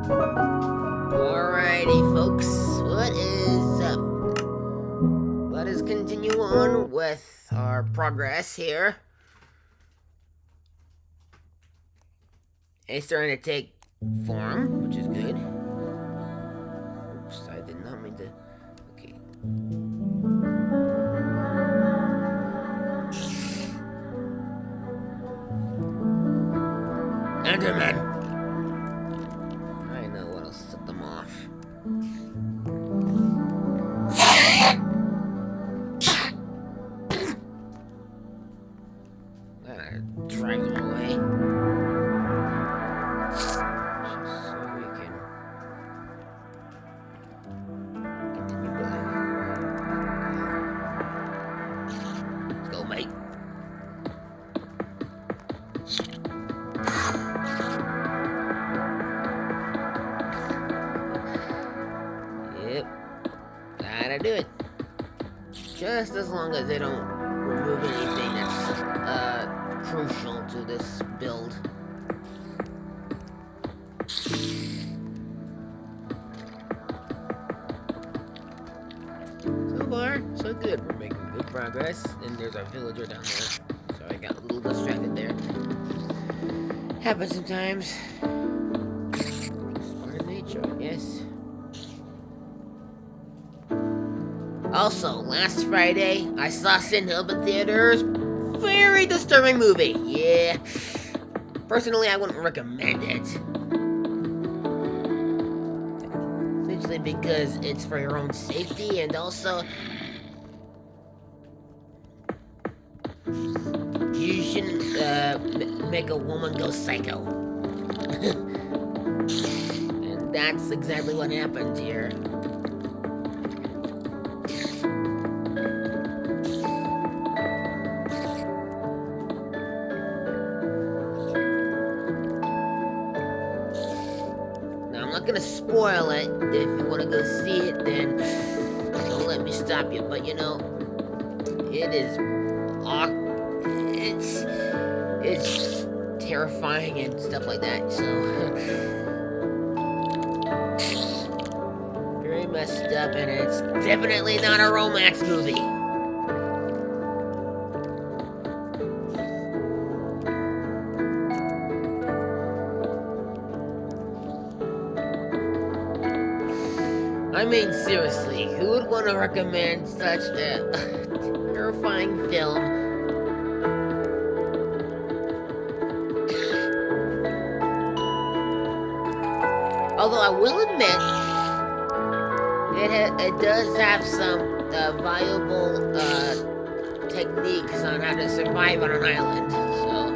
Alrighty, folks, what is up? Let us continue on with our progress here. It's starting to take form, which is good. Oops, I did not mean to. Okay. Enderman! I know what'll set them off. Drive them away. Just so we can continue building. Let's go, mate. Yep. Gotta do it. Just as long as they don't remove anything that's crucial to this build. So far, so good. We're making good progress. And there's our villager down there. So I got a little distracted there. Happens sometimes. Smart nature, I guess. Also, last Friday, I saw Sin Hill in theaters. Very disturbing movie. Yeah. Personally, I wouldn't recommend it. Essentially because it's for your own safety, and also you shouldn't make a woman go psycho. And that's exactly what happened here. I'm not gonna spoil it. If you wanna go see it, then don't let me stop you. But you know, it is it's terrifying and stuff like that. So very messed up, and it's definitely not a romance movie. I mean, seriously, who would want to recommend such a terrifying film? Although I will admit, it does have some valuable techniques on how to survive on an island. So,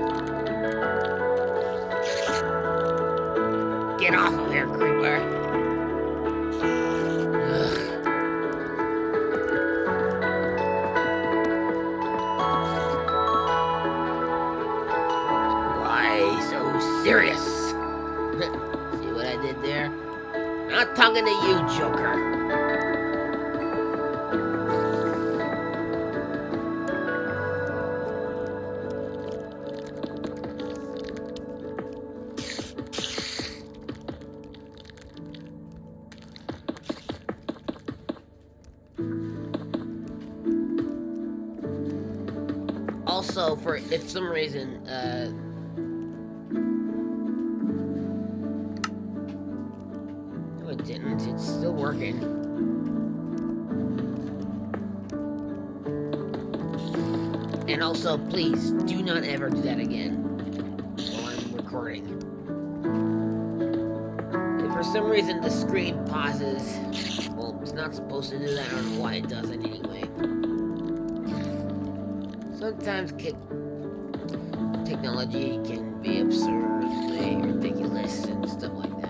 get off of here, creeper. Serious. See what I did there? Not talking to you, Joker. Also, for if some reason, it didn't. It's still working. And also, please, do not ever do that again while I'm recording. If for some reason the screen pauses, well, it's not supposed to do that. I don't know why it doesn't anyway. Sometimes technology can be absurdly ridiculous and stuff like that.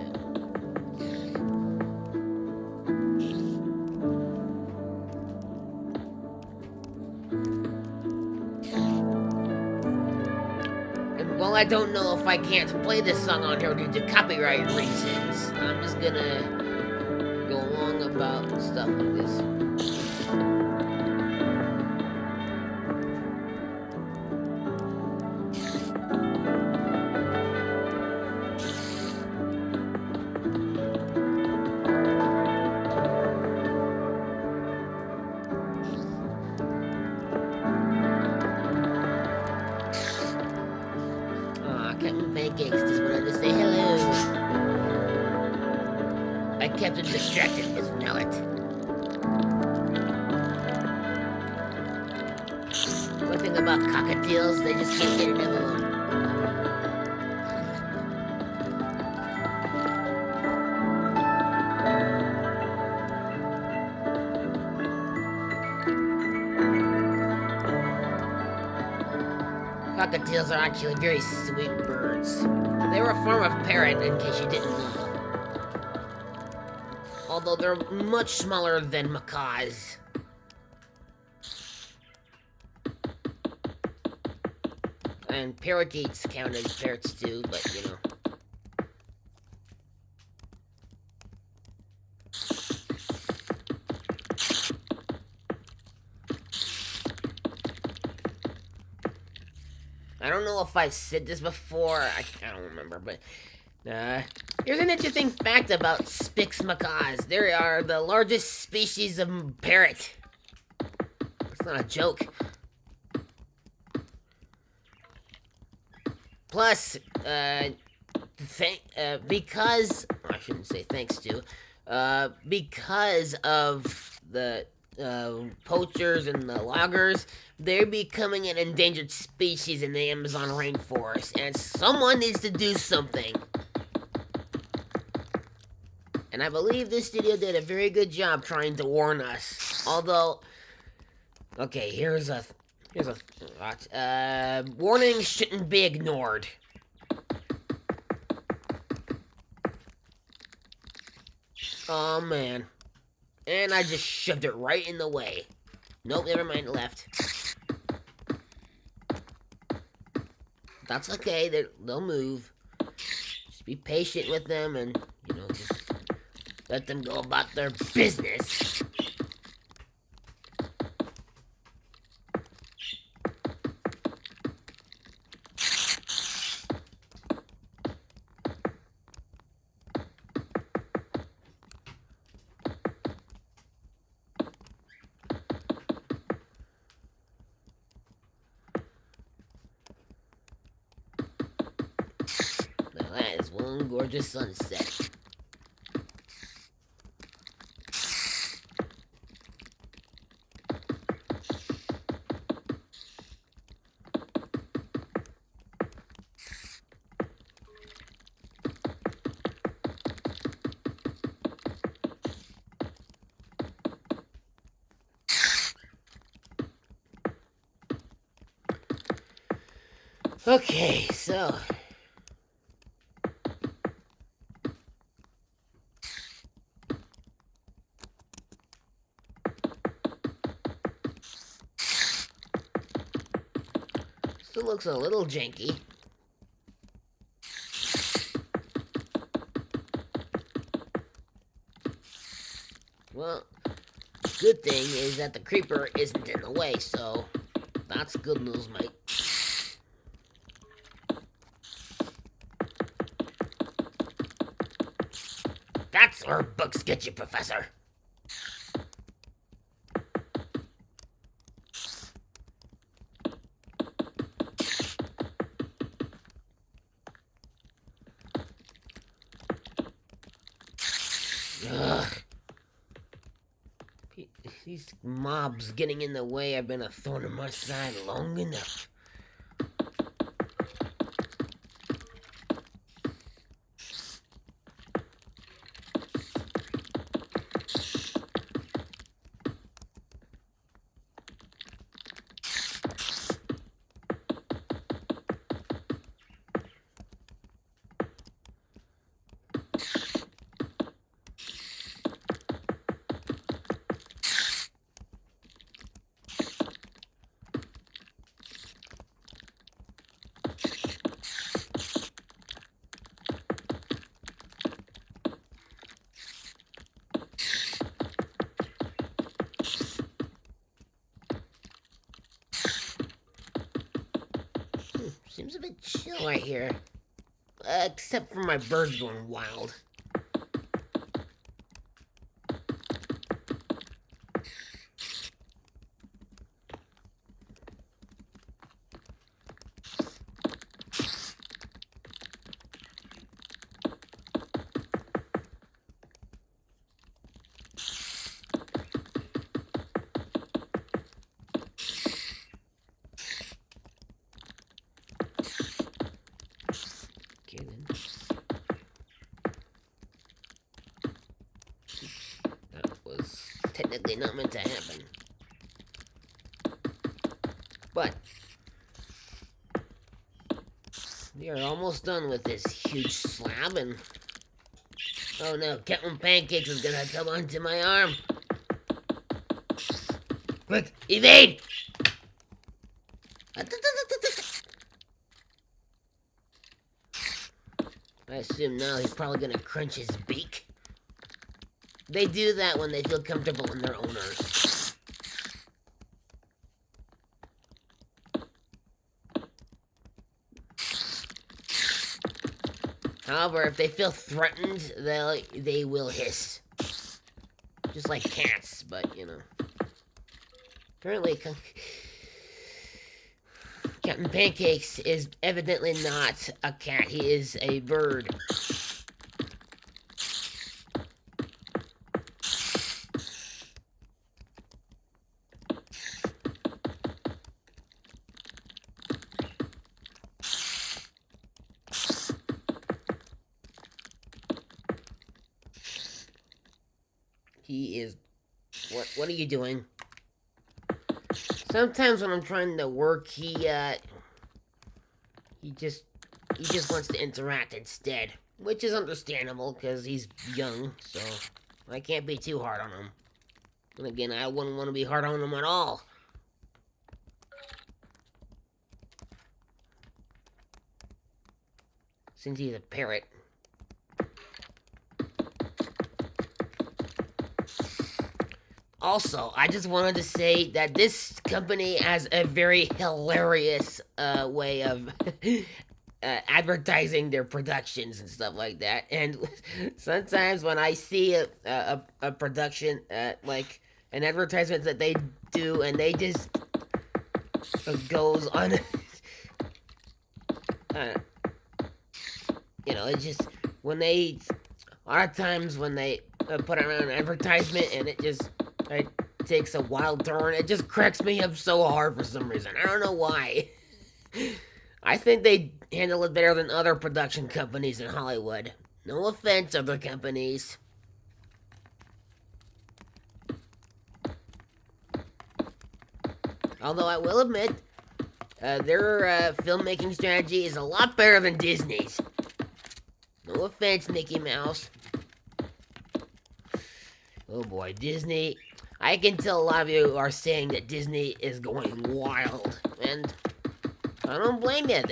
Well, I don't know if I can't play this song on here due to copyright reasons. I'm just gonna go along about stuff like this. I kept him distracted, Miss Mallet. One thing about cockatiels, they just can't get enough of them. Cockatiels are actually very sweet birds. They were a form of parrot, in case you didn't know. Although they're much smaller than macaws. And parakeets count as parrots too, but you know. I don't know if I've said this before, I don't remember, but here's an interesting fact about Spix macaws. They are the largest species of parrot. It's not a joke. Plus, because, I shouldn't say thanks to, because of the poachers and the loggers, they're becoming an endangered species in the Amazon rainforest, and someone needs to do something. And I believe this studio did a very good job trying to warn us. Although, okay, here's a thought. Warnings shouldn't be ignored. Oh man. And I just shoved it right in the way. Nope, never mind, left. That's okay, they'll move. Just be patient with them and, you know, just let them go about their business. That is one gorgeous sunset. Okay, so still looks a little janky. Well, good thing is that the creeper isn't in the way, so that's good news, mate. That's where books get you, Professor. Ugh. These mobs getting in the way have been a thorn in my side long enough. Seems a bit chill right here. Except for my birds going wild. technically not meant to happen. But we are almost done with this huge slab, and oh no, Captain Pancakes is gonna come onto my arm. Quick, evade! I assume now he's probably gonna crunch his beak. They do that when they feel comfortable in their owners. However, if they feel threatened, they will hiss. Just like cats, but you know. Apparently, Captain Pancakes is evidently not a cat. He is a bird. He is... What are you doing? Sometimes when I'm trying to work, he just wants to interact instead, which is understandable because he's young, so I can't be too hard on him. And again, I wouldn't want to be hard on him at all. Since he's a parrot. Also, I just wanted to say that this company has a very hilarious way of advertising their productions and stuff like that. And sometimes when I see a production, like an advertisement that they do, and they just goes on, you know, it's just when they, a lot of times when they put out an advertisement and it just takes a wild turn, it just cracks me up so hard for some reason. I don't know why. I think they handle it better than other production companies in Hollywood. No offense, other companies. Although I will admit, their filmmaking strategy is a lot better than Disney's. No offense, Mickey Mouse. Oh boy, Disney. I can tell a lot of you are saying that Disney is going wild, and I don't blame you.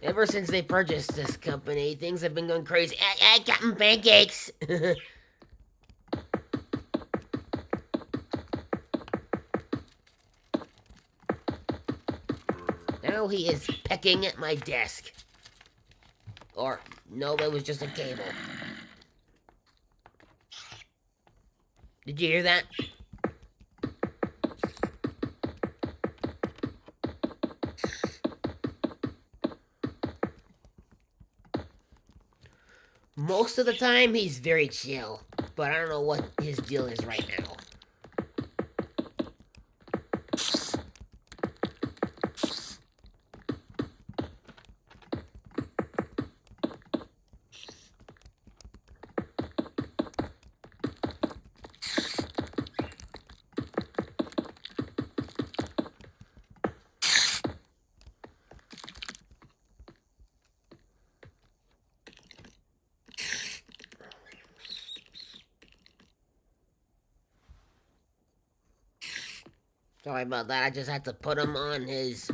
Ever since they purchased this company, things have been going crazy. Captain Pancakes! Now he is pecking at my desk. Or, no, that was just a cable. Did you hear that? Most of the time, he's very chill, but I don't know what his deal is right now. Sorry about that, I just had to put him on his...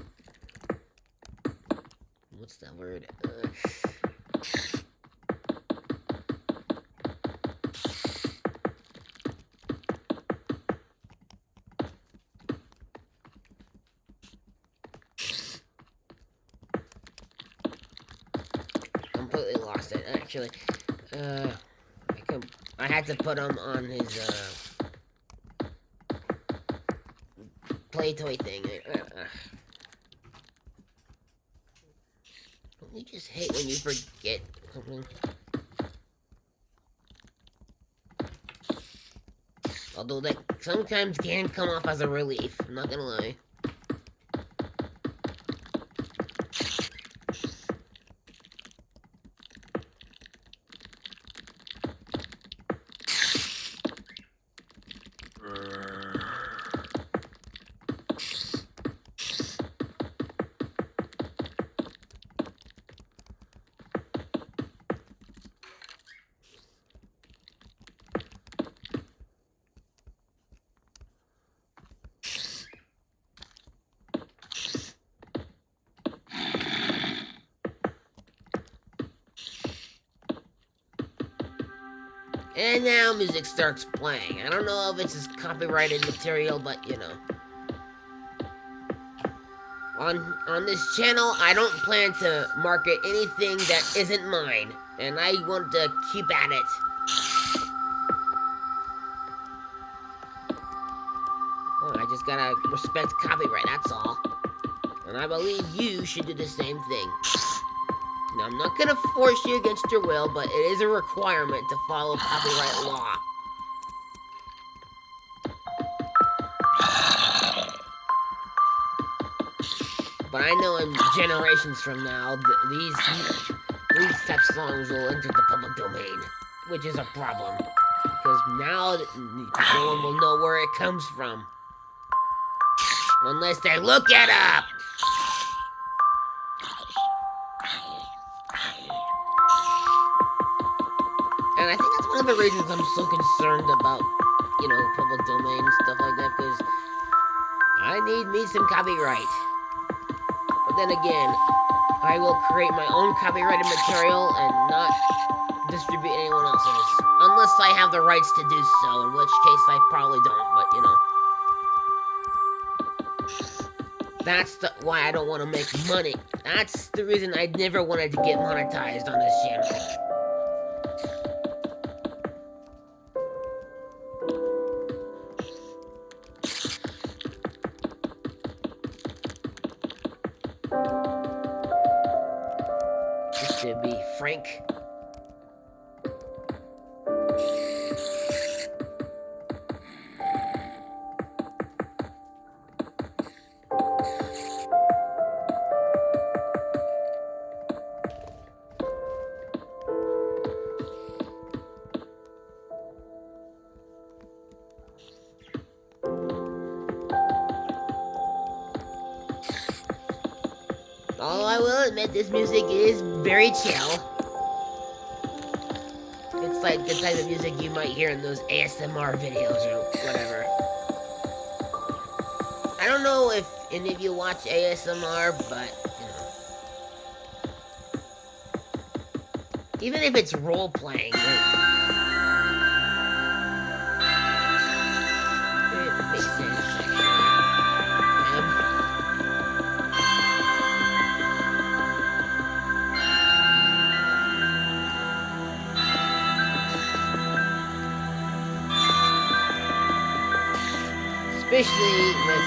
What's that word? Completely lost it, actually. I had to put him on his, play toy thing. You just hate when you forget something. Although that sometimes can come off as a relief, I'm not gonna lie. And now music starts playing. I don't know if it's copyrighted material, but you know. On this channel, I don't plan to market anything that isn't mine, and I want to keep at it. Well, I just gotta respect copyright, that's all. And I believe you should do the same thing. Now, I'm not gonna force you against your will, but it is a requirement to follow copyright law. But I know in generations from now, these such songs will enter the public domain, which is a problem. Because now, no one will know where it comes from. Unless they look it up! And I think that's one of the reasons I'm so concerned about, you know, public domain and stuff like that, because I need me some copyright. But then again, I will create my own copyrighted material and not distribute anyone else's. Unless I have the rights to do so, in which case I probably don't, but you know. That's why I don't want to make money. That's the reason I never wanted to get monetized on this channel. Just to be frank. Although I will admit this music is very chill. It's like the type of music you might hear in those ASMR videos or whatever. I don't know if any of you watch ASMR, but, you know. Even if it's role-playing, it makes sense, actually. Especially with this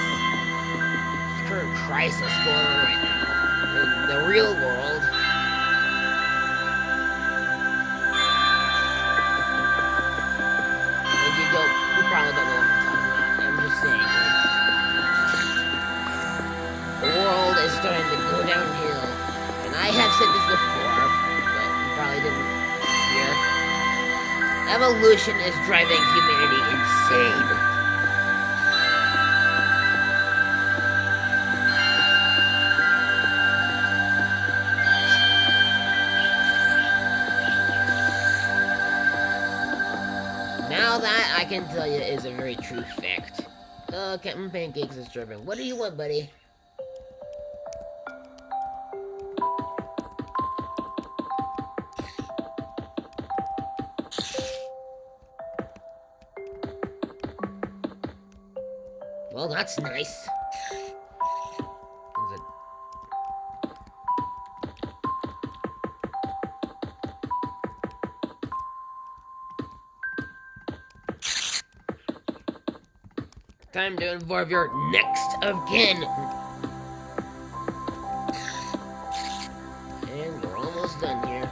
current crisis going on right now in the real world. And you probably don't know what I'm talking about. I'm just saying, the world is starting to go downhill. And I have said this before, but you probably didn't hear. Evolution is driving humanity insane. Now that I can tell you is a very true fact. Captain Pancakes is driven. What do you want, buddy? Well, that's nice. Time to involve your next again. And we're almost done here.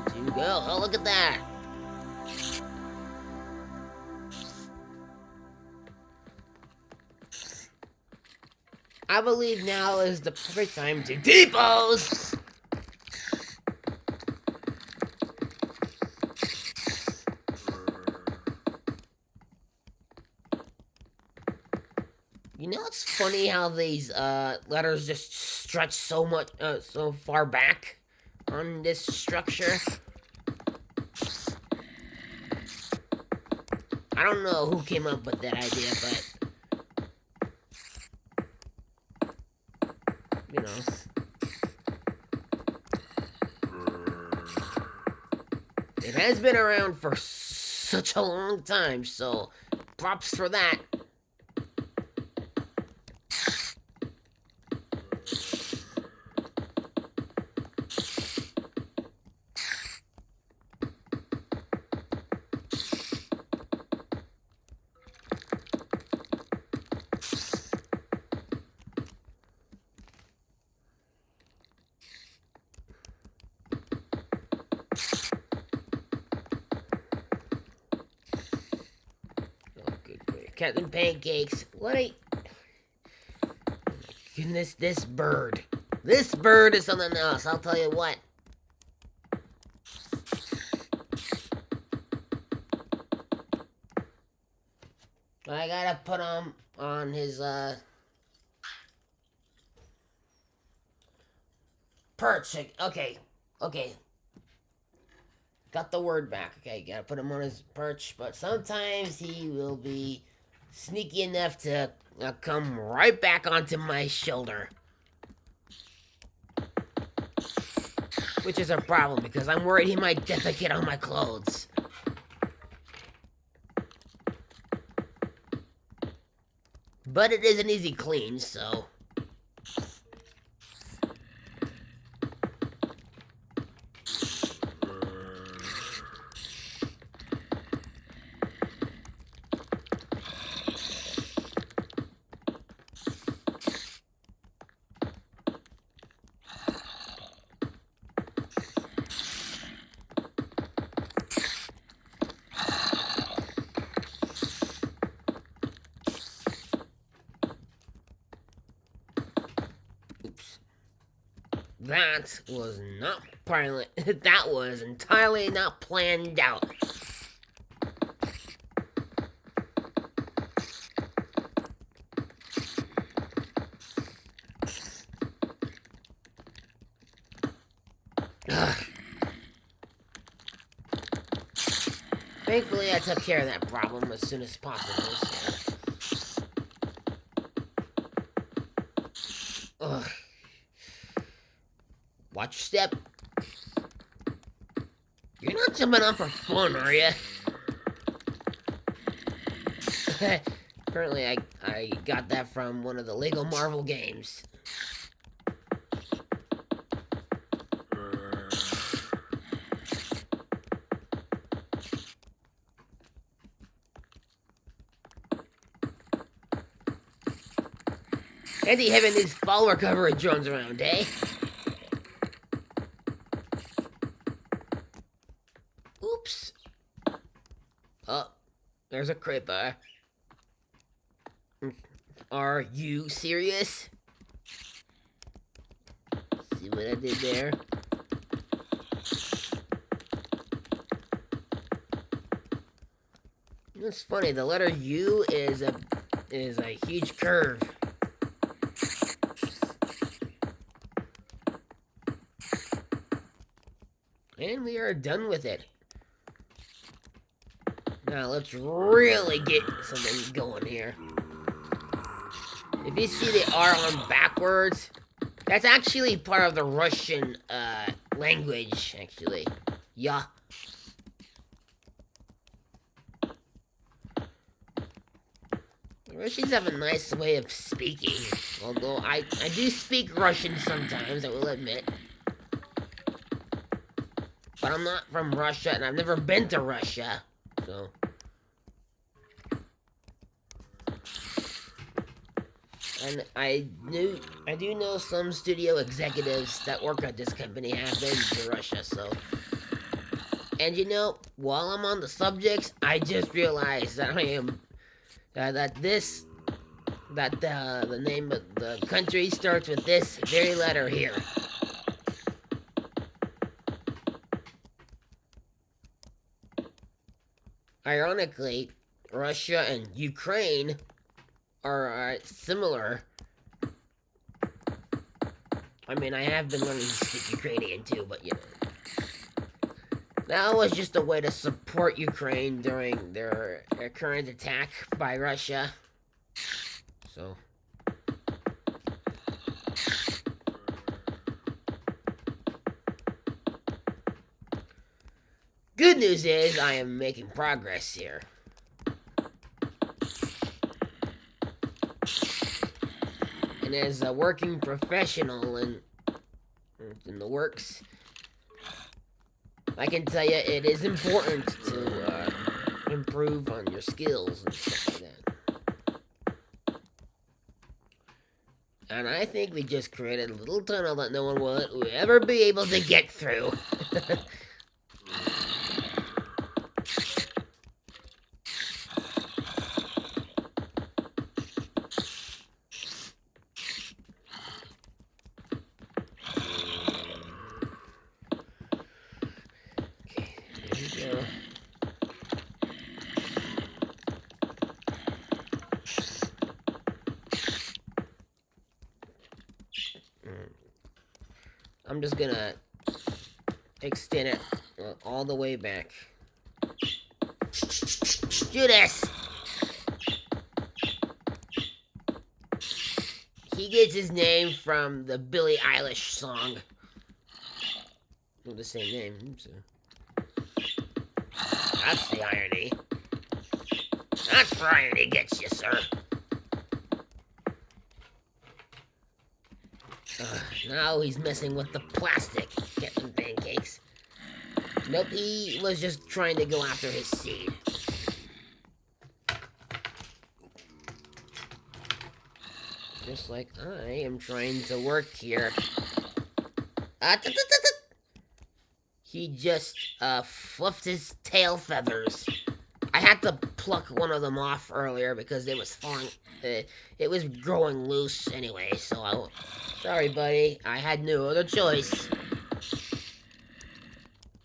To go. Oh, look at that. I believe now is the perfect time to depose. You know, it's funny how these letters just stretch so much, so far back on this structure. I don't know who came up with that idea, but you know. It has been around for such a long time, so props for that. Captain Pancakes, what a... Goodness, this bird. This bird is something else, I'll tell you what. I gotta put him on his, perch. Okay. Got the word back. Okay, gotta put him on his perch, but sometimes he will be sneaky enough to come right back onto my shoulder. Which is a problem, because I'm worried he might defecate on my clothes. But it is an easy clean, so... That was not planned. That was entirely not planned out. Ugh. Thankfully, I took care of that problem as soon as possible. So. Ugh. Watch your step. You're not jumping on for fun, are you? Apparently, I got that from one of the Lego Marvel games. Andy having these follower coverage drones around, eh? Oops. Oh, there's a creeper. Are you serious? See what I did there? It's funny, the letter U is a huge curve. And we are done with it. Now let's really get something going here. If you see the R on backwards, that's actually part of the Russian language, actually. Yeah. Russians have a nice way of speaking. Although I do speak Russian sometimes, I will admit. But I'm not from Russia, and I've never been to Russia, so... And I do know some studio executives that work at this company have been to Russia, so... And you know, while I'm on the subject, I just realized that I am... the name of the country starts with this very letter here. Ironically, Russia and Ukraine are similar. I mean, I have been learning to speak Ukrainian too, but you know. That was just a way to support Ukraine during their current attack by Russia. So... Good news is I am making progress here. And as a working professional in the works, I can tell you it is important to improve on your skills and stuff like that. And I think we just created a little tunnel that no one will ever be able to get through. I'm just gonna extend it all the way back. Judas! He gets his name from the Billie Eilish song. With the same name. So. That's the irony. That's where irony gets you, sir. Now he's messing with the plastic, getting pancakes. Nope, he was just trying to go after his seed. Just like I am trying to work here. He just fluffed his tail feathers. I had to pluck one of them off earlier because it was falling. It was growing loose anyway, so sorry, buddy. I had no other choice.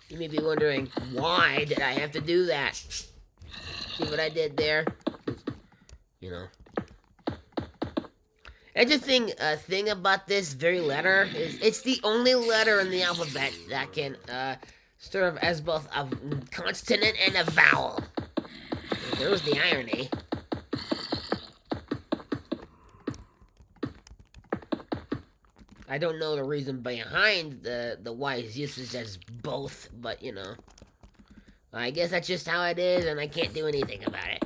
You may be wondering, why did I have to do that? See what I did there? You know. Interesting thing about this very letter is it's the only letter in the alphabet that can serve as both a consonant and a vowel. There's the irony. I don't know the reason behind the Y's usage as both, but you know. I guess that's just how it is, and I can't do anything about it.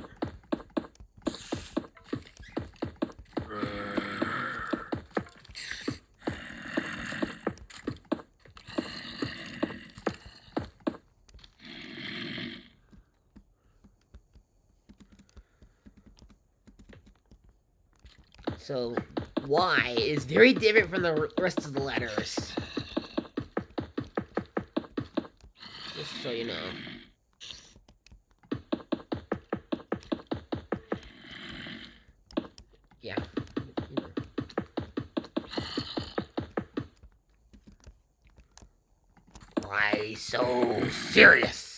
So, Y is very different from the rest of the letters. Just so you know. Yeah. Why so serious?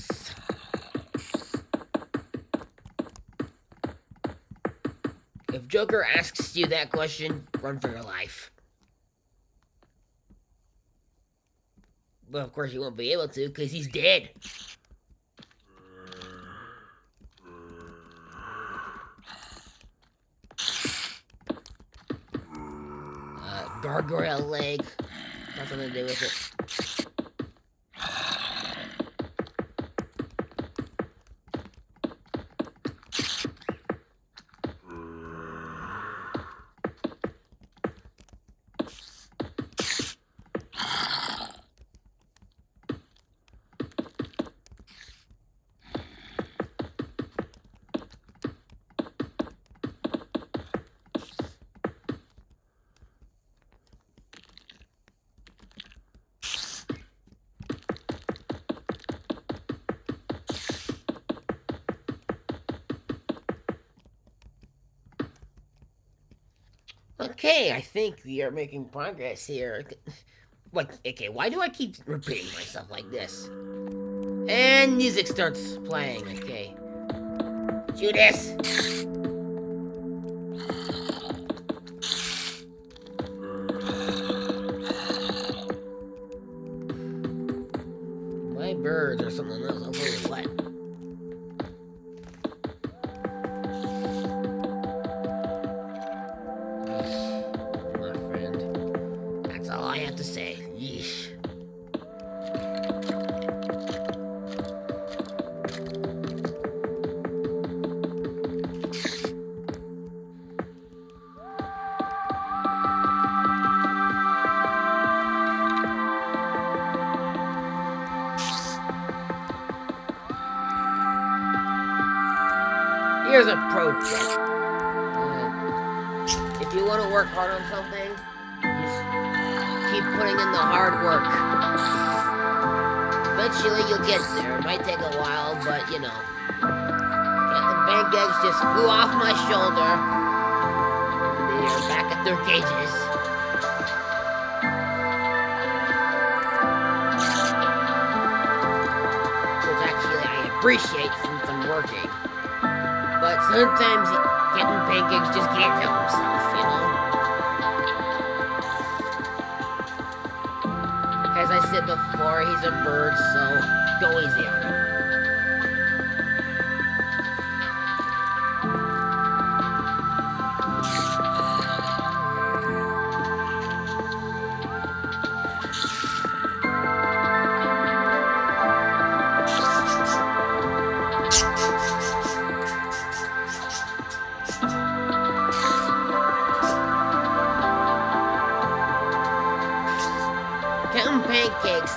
If Joker asks you that question, run for your life. But of course you won't be able to, because he's dead. Gargoyle leg. Nothing to do with it. Okay, I think we are making progress here. What? Okay, why do I keep repeating myself like this? And music starts playing, okay. Judas! My birds or something else, I'll tell you what. To say, yeesh. Here's a pro tip. If you want to work hard on something, just keep putting in the hard work. Eventually you'll get there. It might take a while, but you know. Captain Pancakes just flew off my shoulder. They are back at their cages. Which actually I appreciate since I'm working. But sometimes Captain Pancakes just can't help himself, you know? As I said before, he's a bird, so go easy on him. Captain Pancakes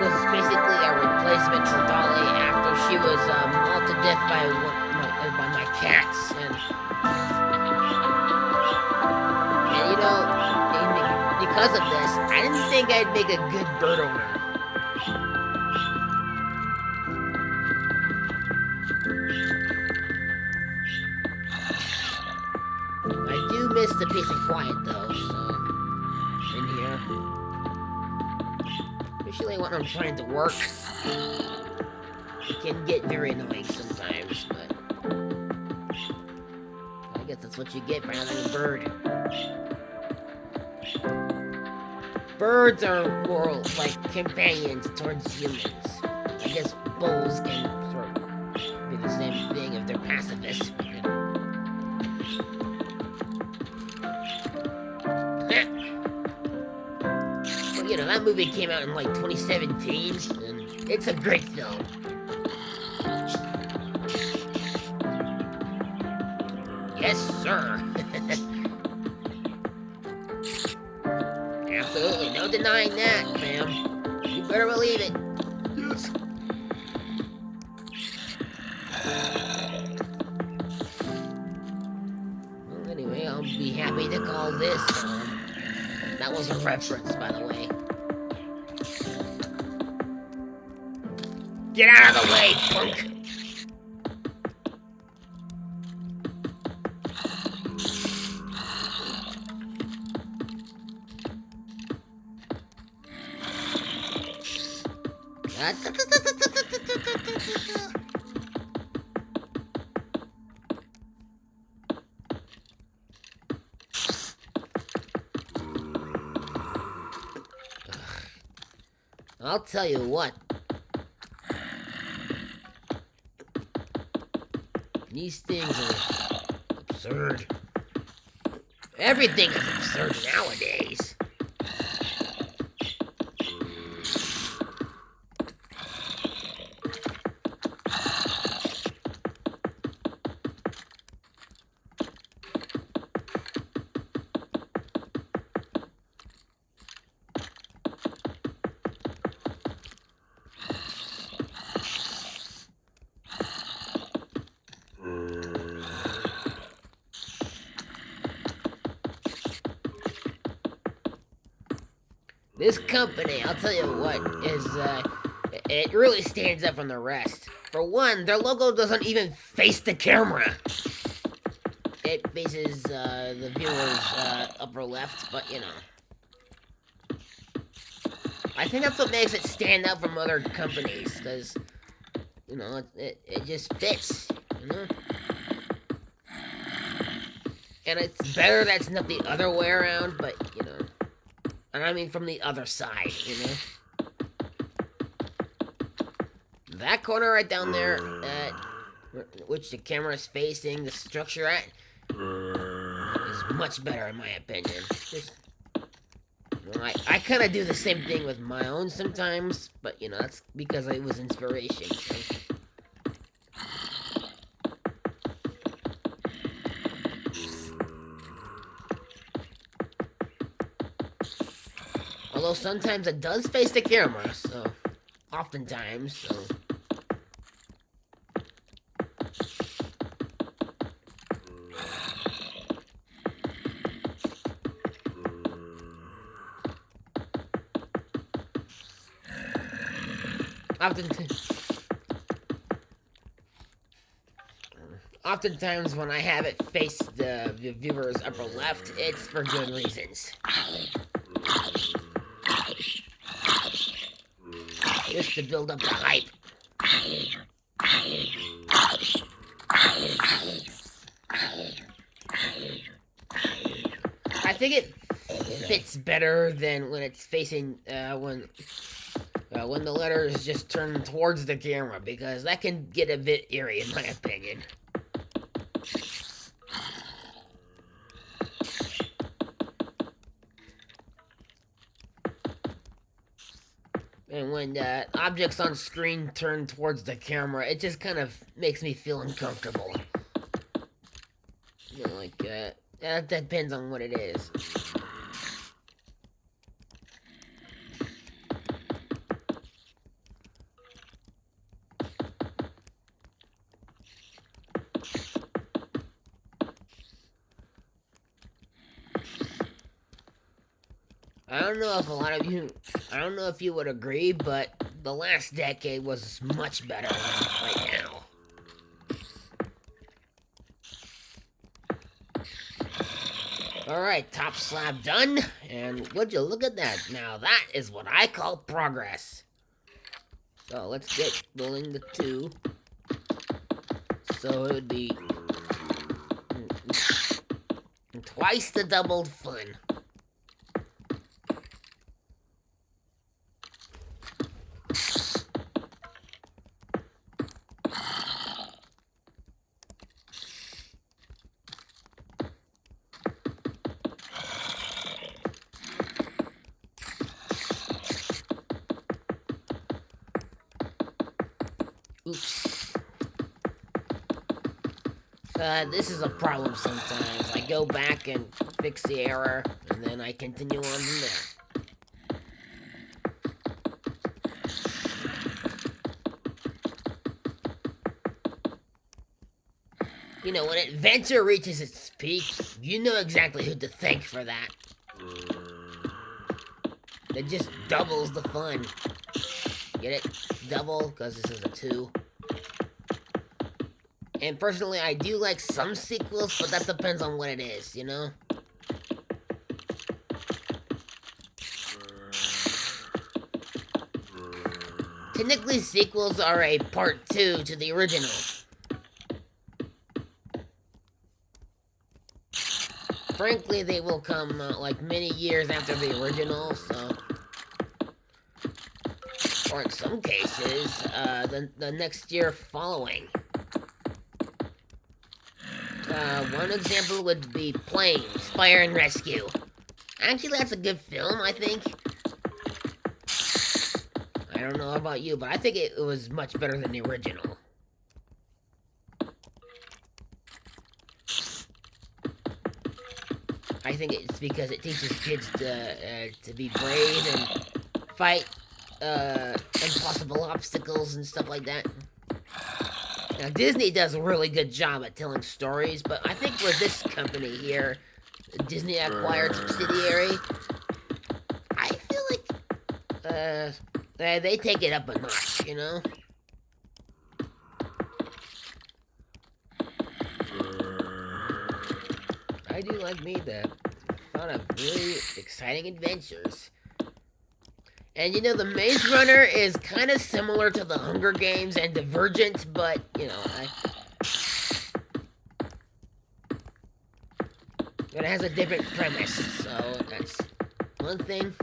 was basically a replacement for Dolly after she was mauled to death by my cats, and you know, because of this, I didn't think I'd make a good bird owner. I do miss the peace and quiet though, so. Usually when I'm trying to work, it can get very annoying sometimes, but I guess that's what you get for having a bird. Birds are more like companions towards humans. I guess bulls can sort of be the same thing if they're pacifists. You know, that movie came out in like 2017, and it's a great film. Yes, sir. Absolutely, no denying that, ma'am. You better believe it. Yes. Well, anyway, I'll be happy to call this. That was a reference, by the way. Get out of the way, punk! I'll tell you what. These things are absurd. Everything is absurd nowadays. This company, I'll tell you what, is, it really stands out from the rest. For one, their logo doesn't even face the camera. It faces, the viewer's, upper left, but, you know. I think that's what makes it stand out from other companies, because, you know, it just fits, you know? And it's better that's not the other way around, but, you know. And I mean from the other side, you know? That corner right down there, which the camera is facing, the structure at, is much better in my opinion. Just, you know, I kind of do the same thing with my own sometimes, but, you know, that's because it was inspiration. So. Although sometimes it does face the camera, so oftentimes, so Oftentimes when I have it face the viewer's upper left, it's for good reasons. Just to build up the hype. I think it fits better than when it's facing, when the letter is just turned towards the camera, because that can get a bit eerie in my opinion. And when objects on screen turn towards the camera, it just kind of makes me feel uncomfortable. You know, like, that depends on what it is. I don't know if you would agree, but the last decade was much better than right now. Alright, top slab done, and would you look at that? Now that is what I call progress. So let's get building the 2. So it would be twice the doubled fun. Oops. This is a problem sometimes. I go back and fix the error, and then I continue on from there. You know, when adventure reaches its peak, you know exactly who to thank for that. It just doubles the fun. Get it? Double, because this is a 2. And personally, I do like some sequels, but that depends on what it is, you know? Technically, sequels are a part 2 to the original. Frankly, they will come, like, many years after the original, so... Or in some cases, the next year following. One example would be Planes, Fire and Rescue. Actually, that's a good film, I think. I don't know about you, but I think it was much better than the original. I think it's because it teaches kids to be brave and fight impossible obstacles and stuff like that. Now, Disney does a really good job at telling stories, but I think for this company here, Disney acquired subsidiary, I feel like they take it up a notch, you know? I do like me the thought of really exciting adventures. And you know, the Maze Runner is kind of similar to the Hunger Games and Divergent, but, you know, but it has a different premise, so that's one thing.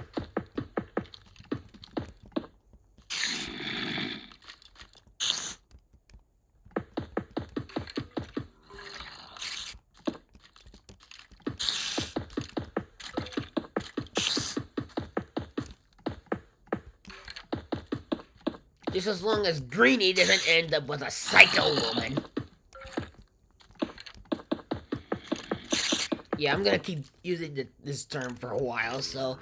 Just as long as Greenie doesn't end up with a psycho woman. Yeah, I'm gonna keep using this term for a while, so...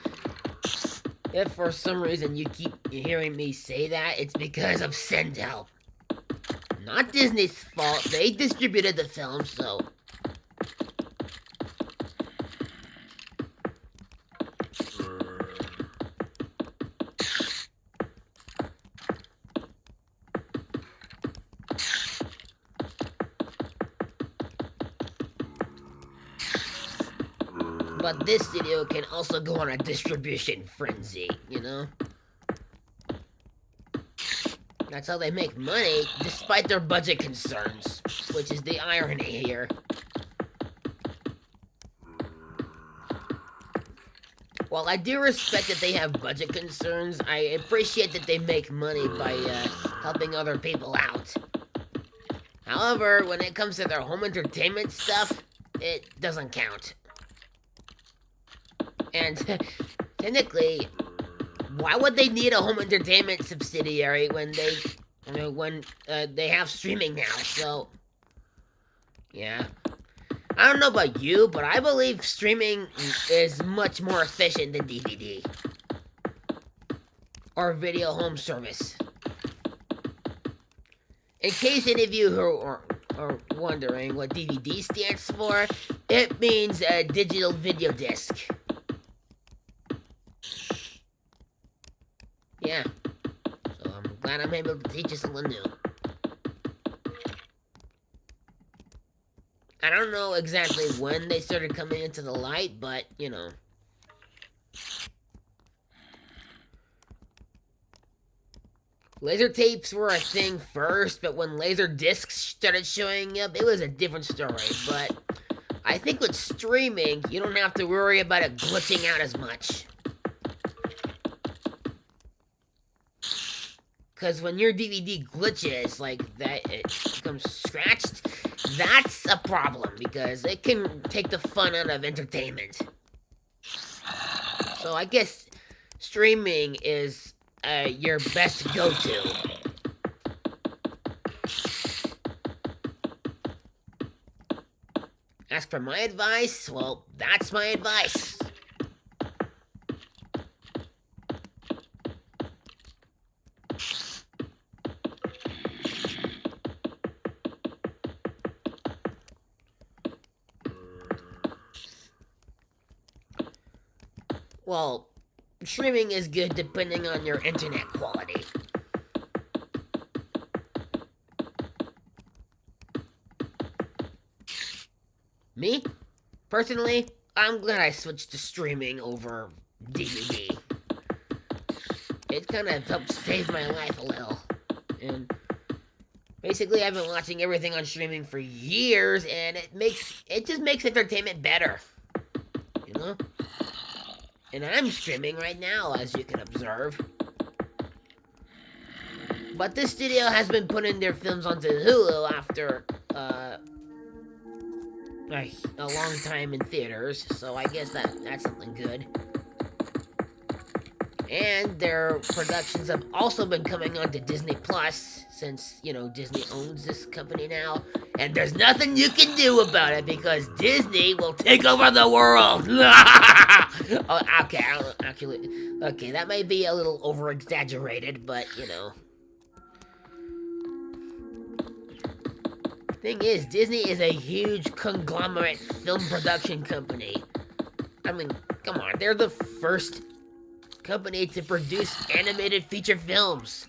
If for some reason you keep hearing me say that, it's because of Sendhelp. Not Disney's fault, they distributed the film, so... But this studio can also go on a distribution frenzy, you know? That's how they make money, despite their budget concerns, which is the irony here. While I do respect that they have budget concerns, I appreciate that they make money by helping other people out. However, when it comes to their home entertainment stuff, it doesn't count. And technically, why would they need a home entertainment subsidiary when they have streaming now? So, yeah. I don't know about you, but I believe streaming is much more efficient than DVD. Or video home service. In case any of you who are wondering what DVD stands for, it means a digital video disc. Yeah. So I'm glad I'm able to teach you something new. I don't know exactly when they started coming into the light, but, you know. Laser tapes were a thing first, but when laser discs started showing up, it was a different story. But I think with streaming, you don't have to worry about it glitching out as much. Because when your DVD glitches like that, it becomes scratched, that's a problem, because it can take the fun out of entertainment. So I guess streaming is your best go-to. As for my advice, well, that's my advice. Well, streaming is good depending on your internet quality. Me? Personally, I'm glad I switched to streaming over DVD. It kind of helped save my life a little. And basically, I've been watching everything on streaming for years, and it just makes entertainment better. You know? And I'm streaming right now, as you can observe. But this studio has been putting their films onto Hulu after a long time in theaters, so I guess that's something good. And their productions have also been coming onto Disney Plus, since, you know, Disney owns this company now. And there's nothing you can do about it, because Disney will take over the world! Oh, okay, that may be a little over-exaggerated, but, you know. Thing is, Disney is a huge conglomerate film production company. I mean, come on, they're the first company to produce animated feature films,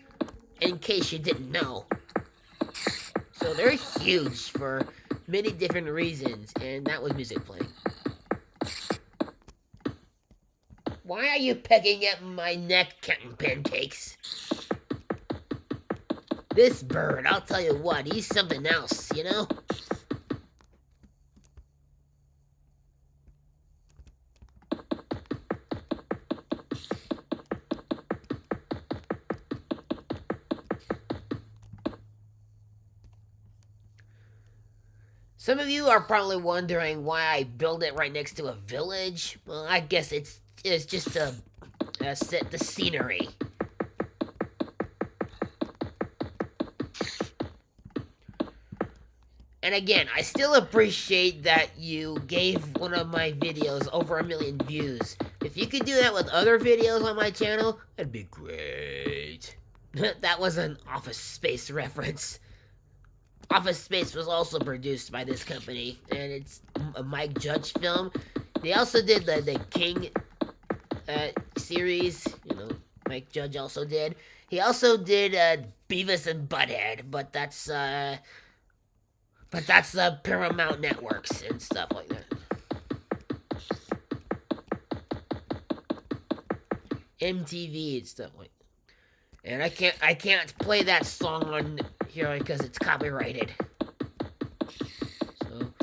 in case you didn't know. So they're huge for many different reasons, and that was music playing. Why are you pecking at my neck, Captain Pancakes? This bird, I'll tell you what, he's something else, you know? Some of you are probably wondering why I build it right next to a village. Well, I guess it's just to set the scenery. And again, I still appreciate that you gave one of my videos over 1 million views. If you could do that with other videos on my channel, that'd be great. That was an Office Space reference. Office Space was also produced by this company, and it's a Mike Judge film. They also did the King series, you know, Mike Judge also did. He also did Beavis and Butthead, but that's Paramount Networks and stuff like that. MTV and stuff like. And I can't play that song on here because it's copyrighted. So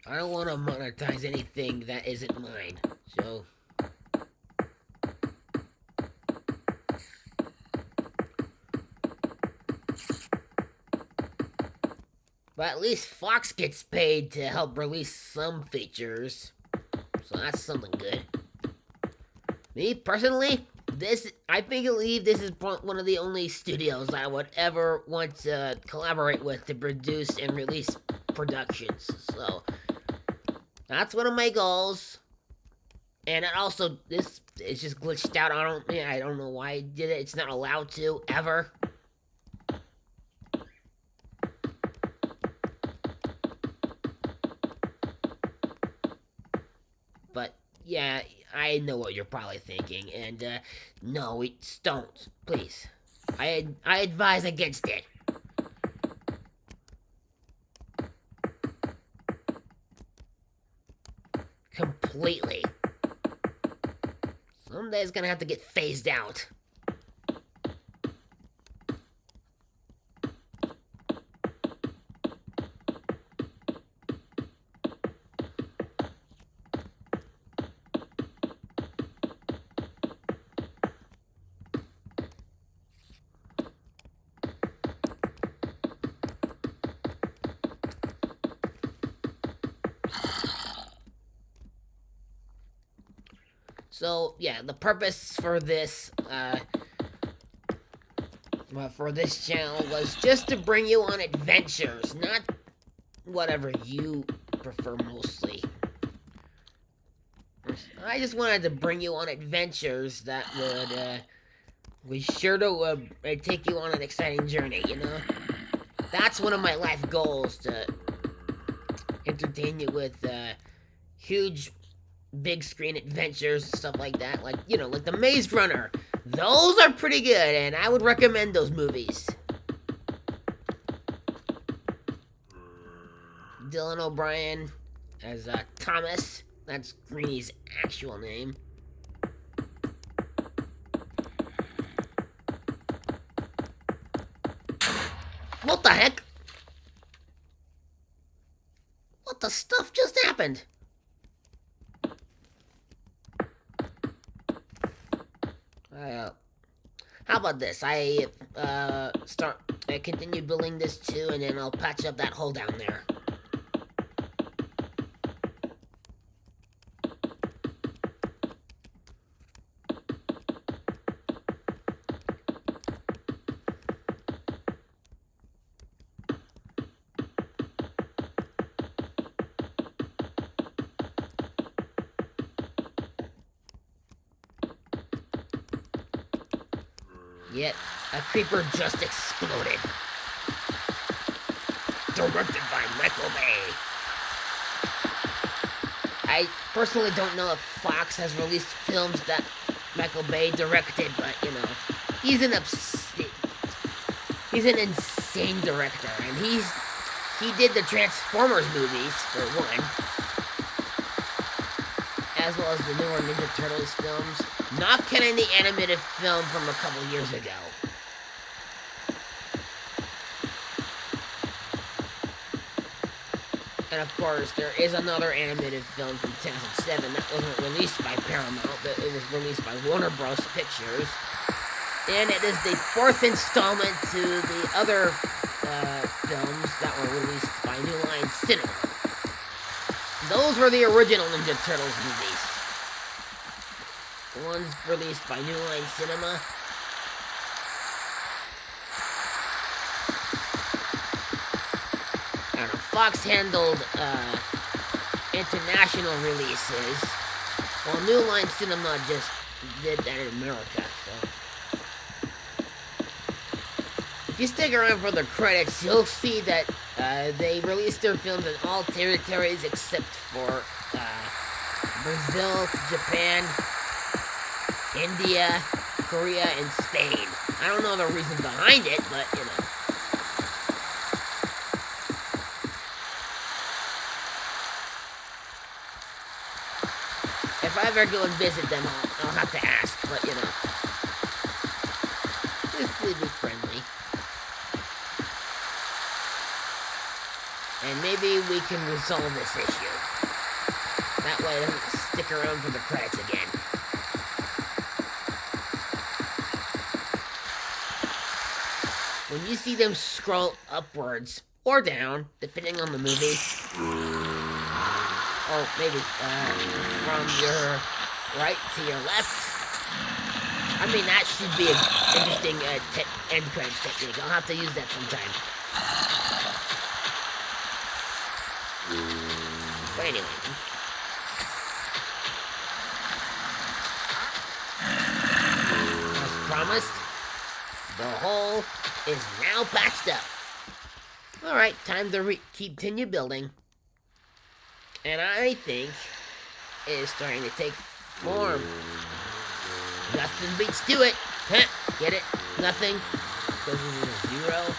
I don't want to monetize anything that isn't mine. So but at least Fox gets paid to help release some features. So that's something good. Me, personally, I believe this is one of the only studios I would ever want to collaborate with to produce and release productions. So, that's one of my goals. And it also, this is just glitched out. I don't know why I did it. It's not allowed to, ever. But, yeah, I know what you're probably thinking. And, no, don't. Please. I advise against it. Completely. Someday it's gonna have to get phased out. So, yeah, the purpose for this channel was just to bring you on adventures, not whatever you prefer mostly. I just wanted to bring you on adventures that would be sure to take you on an exciting journey, you know? That's one of my life goals, to entertain you with huge big screen adventures and stuff like that, like, you know, like the Maze Runner. Those are pretty good, and I would recommend those movies. Dylan O'Brien as Thomas. That's Greeny's actual name. What the heck? What the stuff just happened? How about this? I continue building this too, and then I'll patch up that hole down there. Yet, a creeper just exploded. Directed by Michael Bay. I personally don't know if Fox has released films that Michael Bay directed, but, you know, he's an insane director, and he did the Transformers movies, for one, as well as the newer Ninja Turtles films. Not counting the animated film from a couple years ago. And of course, there is another animated film from 2007 that wasn't released by Paramount, but it was released by Warner Bros. Pictures. And it is the fourth installment to the other films that were released by New Line Cinema. Those were the original Ninja Turtles movies. The ones released by New Line Cinema. I don't know, Fox handled international releases, while New Line Cinema just did that in America, so. If you stick around for the credits, you'll see that they released their films in all territories except for Brazil, Japan, India, Korea, and Spain. I don't know the reason behind it, but you know. If I ever go and visit them, I'll have to ask, but you know. Please be friendly. And maybe we can resolve this issue. That way I don't stick around for the credits again. When you see them scroll upwards or down, depending on the movie, or maybe from your right to your left, I mean, that should be an interesting end credits technique. I'll have to use that sometime. But anyway. As promised, the hole is now patched up. Alright, time to continue building. And I think it is starting to take form. Nothing beats to it. Huh? Get it? Nothing. Goes into 0.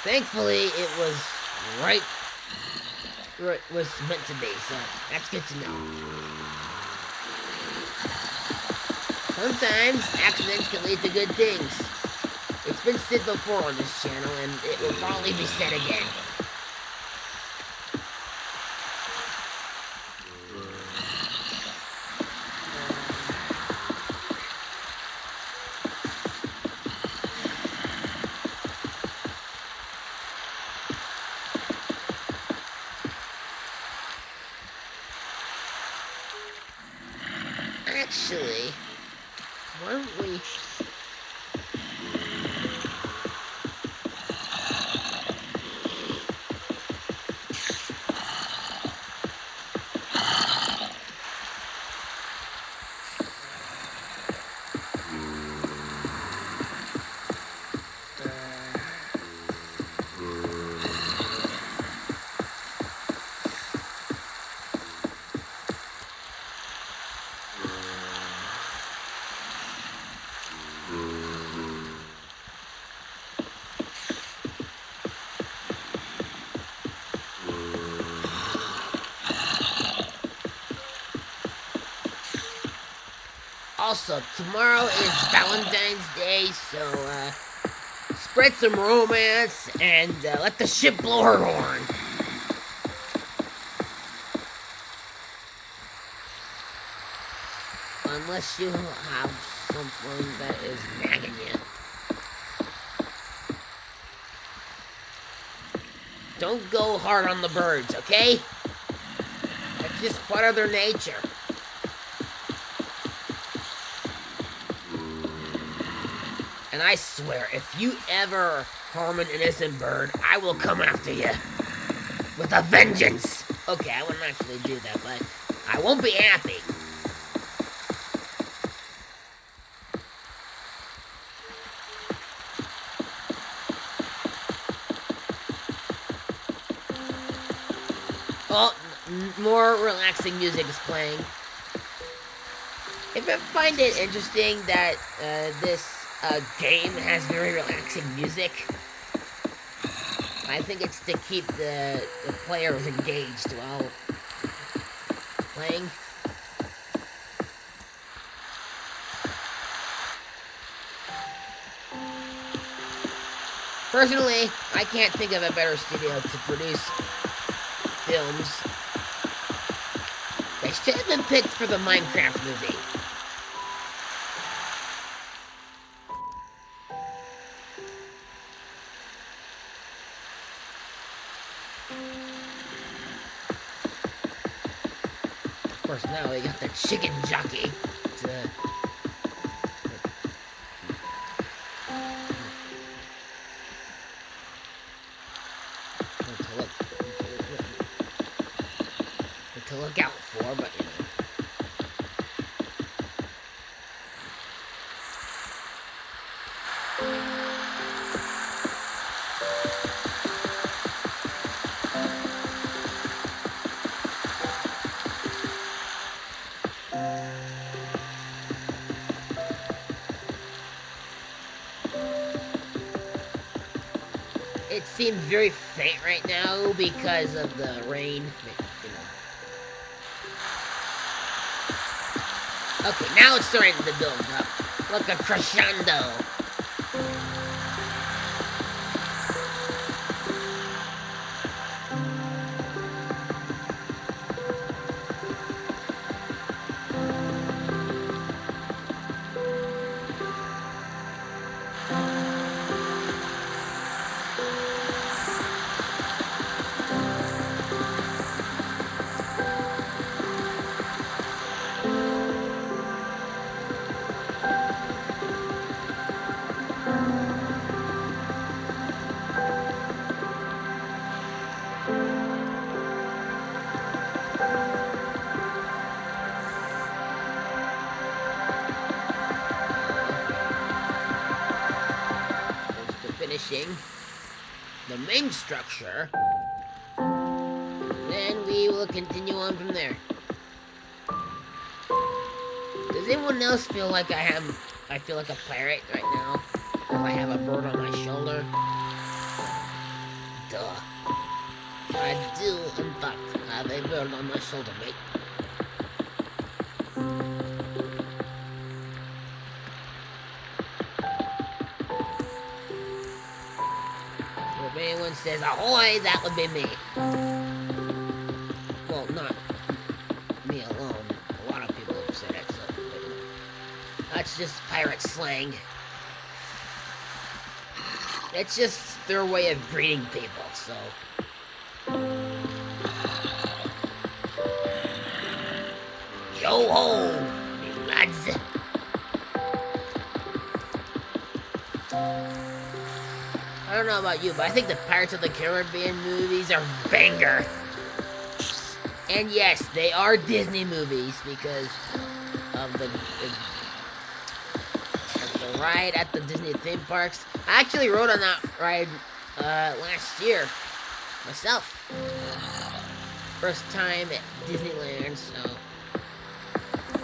Thankfully, it was right where it was meant to be, so that's good to know. Sometimes accidents can lead to good things. It's been said before on this channel, and it will probably be said again. Actually, why don't we... Also, tomorrow is Valentine's Day, so spread some romance and let the ship blow her horn. Unless you have something that is nagging you. Don't go hard on the birds, okay? That's just part of their nature. And I swear, if you ever harm an innocent bird, I will come after you. With a vengeance! Okay, I wouldn't actually do that, but I won't be happy. Oh, more relaxing music is playing. If you find it interesting that this game has very relaxing music, I think it's to keep the players engaged while playing. Personally, I can't think of a better studio to produce films. They should have been picked for the Minecraft movie. Of course, now we got the chicken jockey to... to look out for, but you know. It seems very faint right now because of the rain. Okay, now it's starting to build up. Like a crescendo. Finishing the main structure, then we will continue on from there. Does anyone else feel like I feel like a pirate right now? Because I have a bird on my shoulder? Duh. I do, in fact, have a bird on my shoulder, mate. If anyone says ahoy, that would be me. Well, not me alone. A lot of people have said it, so that's just pirate slang. It's just their way of greeting people, so. Yo ho, you lads. I don't know about you, but I think the Pirates of the Caribbean movies are banger. And yes, they are Disney movies because of the ride at the Disney theme parks. I actually rode on that ride last year myself. First time at Disneyland, so.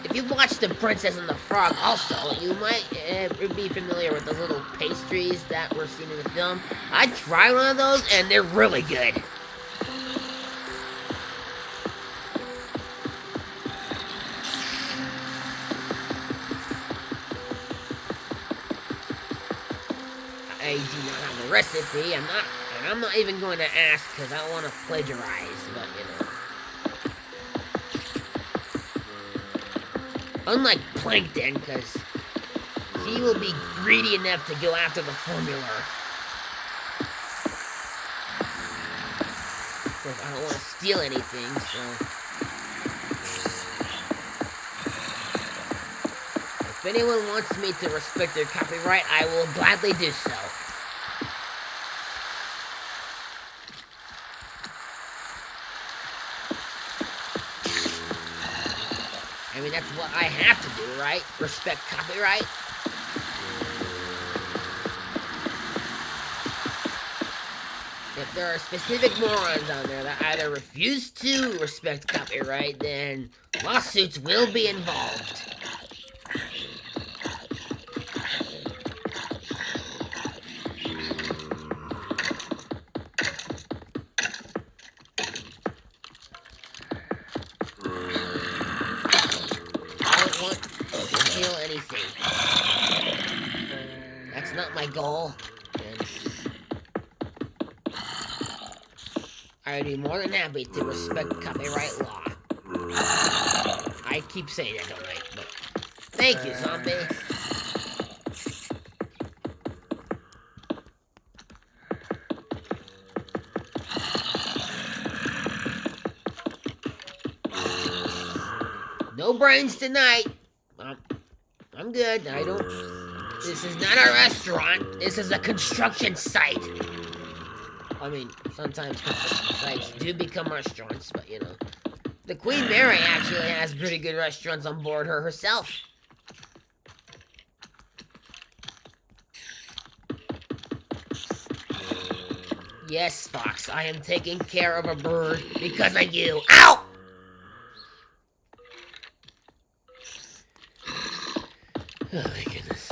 If you've watched The Princess and the Frog also, you might be familiar with those little pastries that were seen in the film. I tried one of those, and they're really good. I do not have a recipe, I'm not even going to ask because I don't want to plagiarize, but you know. Unlike Plankton, because he will be greedy enough to go after the formula. Of course, I don't want to steal anything, so. If anyone wants me to respect their copyright, I will gladly do so. I mean, that's what I have to do, right? Respect copyright. If there are specific morons out there that either refuse to respect copyright, then lawsuits will be involved. Anything. That's not my goal. And I'd be more than happy to respect copyright law. I keep saying that, don't I? But thank you, zombie. No brains tonight. I'm good. This is not a restaurant. This is a construction site. I mean, sometimes construction sites do become restaurants, but you know. The Queen Mary actually has pretty good restaurants on board her herself. Yes, Fox, I am taking care of a bird because of you. Ow! Oh my goodness.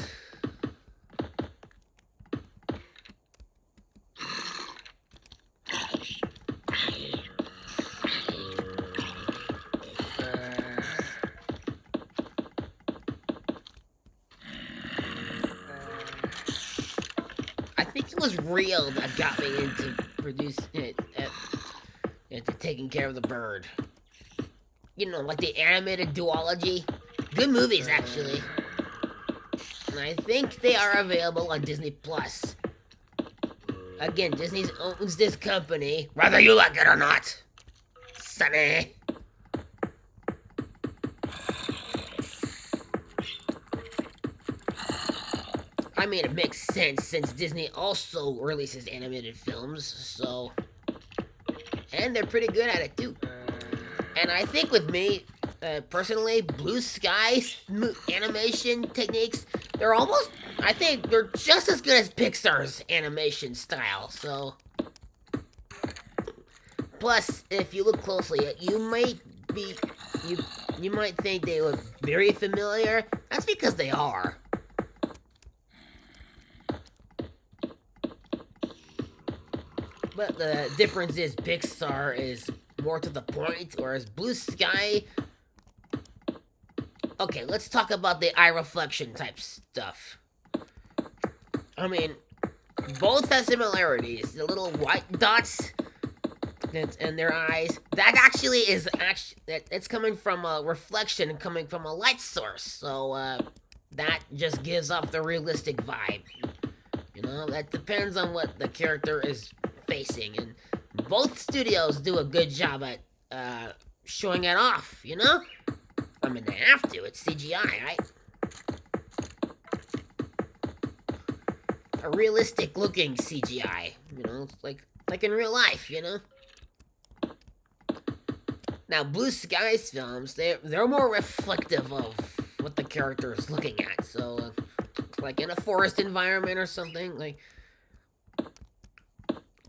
was real that got me into producing it, into taking care of the bird. You know, like the animated duology. Good movies, actually. And I think they are available on Disney Plus. Again, Disney owns this company, whether you like it or not. Sonny. I mean, it makes sense since Disney also releases animated films, so... And they're pretty good at it, too. And I think with me, personally, Blue Sky's animation techniques, they're almost... I think they're just as good as Pixar's animation style, so... Plus, if you look closely, you might be... You might think they look very familiar. That's because they are. But the difference is Pixar is more to the point, whereas Blue Sky... Okay, let's talk about the eye reflection type stuff. I mean, both have similarities. The little white dots in their eyes, that actually is... It's coming from a reflection coming from a light source, so that just gives off the realistic vibe. You know, that depends on what the character is facing, and both studios do a good job at showing it off, you know? I mean, they have to. It's CGI, right? A realistic looking CGI, you know, like in real life, you know? Now, Blue Sky's films, they're more reflective of what the character is looking at, so like in a forest environment or something, like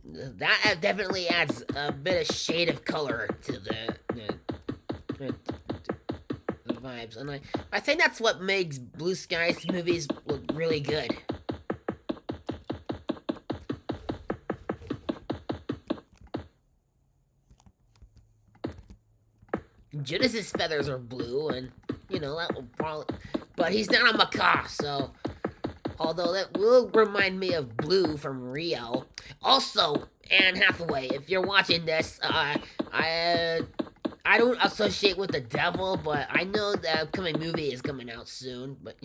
that definitely adds a bit of shade of color to the vibes, and I think that's what makes Blue Sky's movies look really good. Judas's feathers are blue, and you know that will probably, but he's not a macaw, so. Although that will remind me of Blue from Rio. Also, Anne Hathaway, if you're watching this, I don't associate with the devil, but I know the upcoming movie is coming out soon. But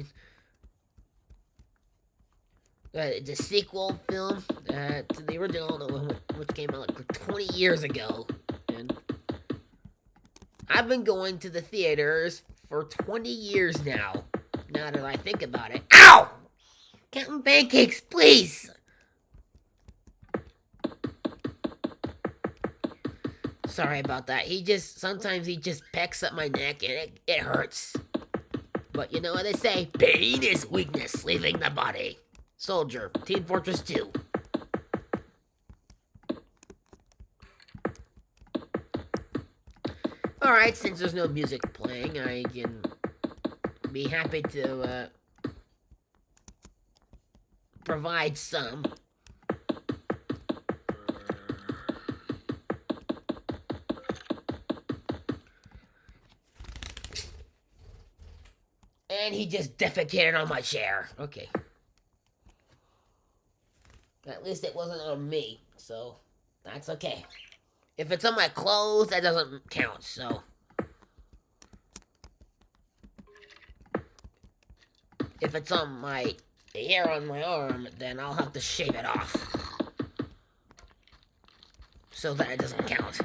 it's a sequel film to the original, which came out like 20 years ago. And I've been going to the theaters for 20 years now. Now that I think about it. Ow! Captain Pancakes, please! Sorry about that. Sometimes he just pecks at my neck and it hurts. But you know what they say? Pain is weakness leaving the body. Soldier, Team Fortress 2. Alright, since there's no music playing, I can be happy to, provide some. And he just defecated on my chair. Okay. At least it wasn't on me, so that's okay. If it's on my clothes, that doesn't count, so. If it's on my hair on my arm, then I'll have to shave it off. So that it doesn't count.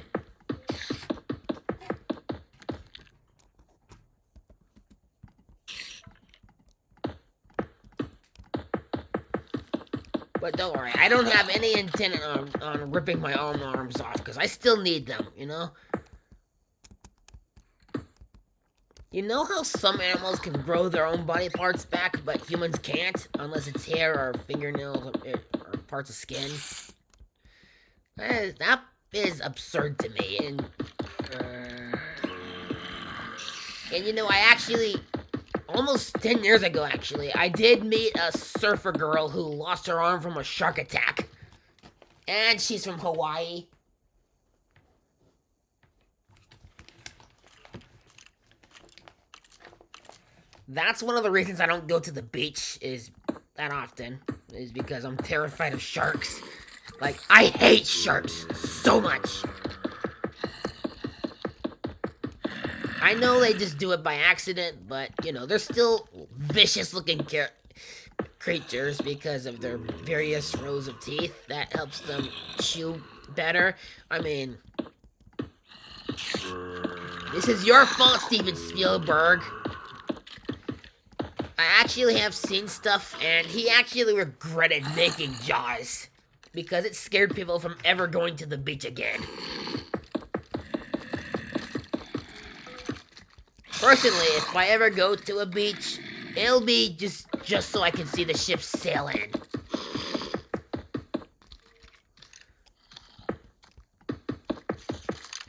But don't worry, I don't have any intent on ripping my arms off, because I still need them, you know? You know how some animals can grow their own body parts back, but humans can't, unless it's hair or fingernails or parts of skin? That is absurd to me, and you know, I actually, almost 10 years ago actually, I did meet a surfer girl who lost her arm from a shark attack, and she's from Hawaii. That's one of the reasons I don't go to the beach is that often. is because I'm terrified of sharks. Like, I hate sharks so much. I know they just do it by accident, but, you know, they're still vicious-looking creatures because of their various rows of teeth. That helps them chew better. I mean, this is your fault, Steven Spielberg. I actually have seen stuff, and he actually regretted making Jaws because it scared people from ever going to the beach again. Personally, if I ever go to a beach, it'll be just so I can see the ships sail in.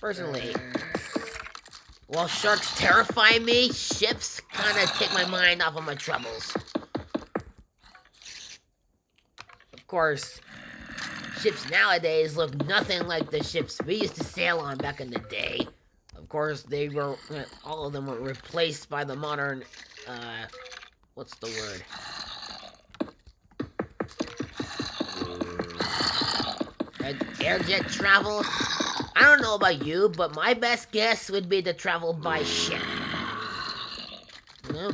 Personally, while sharks terrify me, ships kind of take my mind off of my troubles. Of course, ships nowadays look nothing like the ships we used to sail on back in the day. Of course, all of them were replaced by the modern, what's the word? Airjet travel? I don't know about you, but my best guess would be to travel by ship. You know?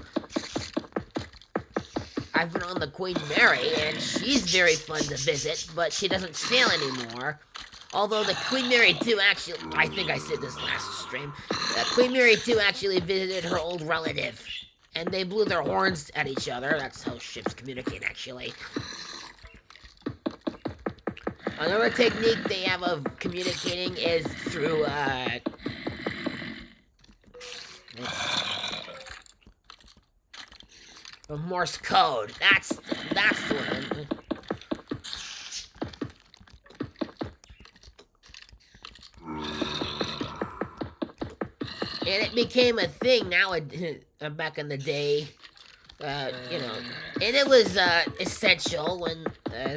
I've been on the Queen Mary, and she's very fun to visit, but she doesn't sail anymore. Although the Queen Mary 2 actually, I think I said this last stream, Queen Mary 2 actually visited her old relative, and they blew their horns at each other. That's how ships communicate, actually. Another technique they have of communicating is through, Morse code. That's the one. And it became a thing back in the day, you know, and it was essential when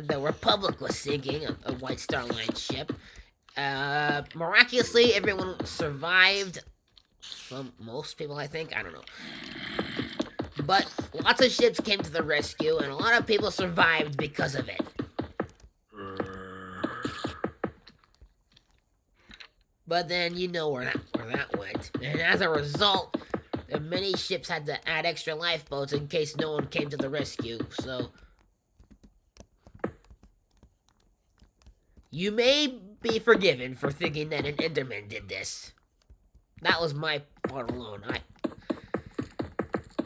the Republic was sinking, a White Star Line ship. Miraculously, everyone survived. Well, most people, I think. I don't know. But lots of ships came to the rescue, and a lot of people survived because of it. But then you know where that went. And as a result, many ships had to add extra lifeboats in case no one came to the rescue, so... You may be forgiven for thinking that an Enderman did this. That was my fault alone.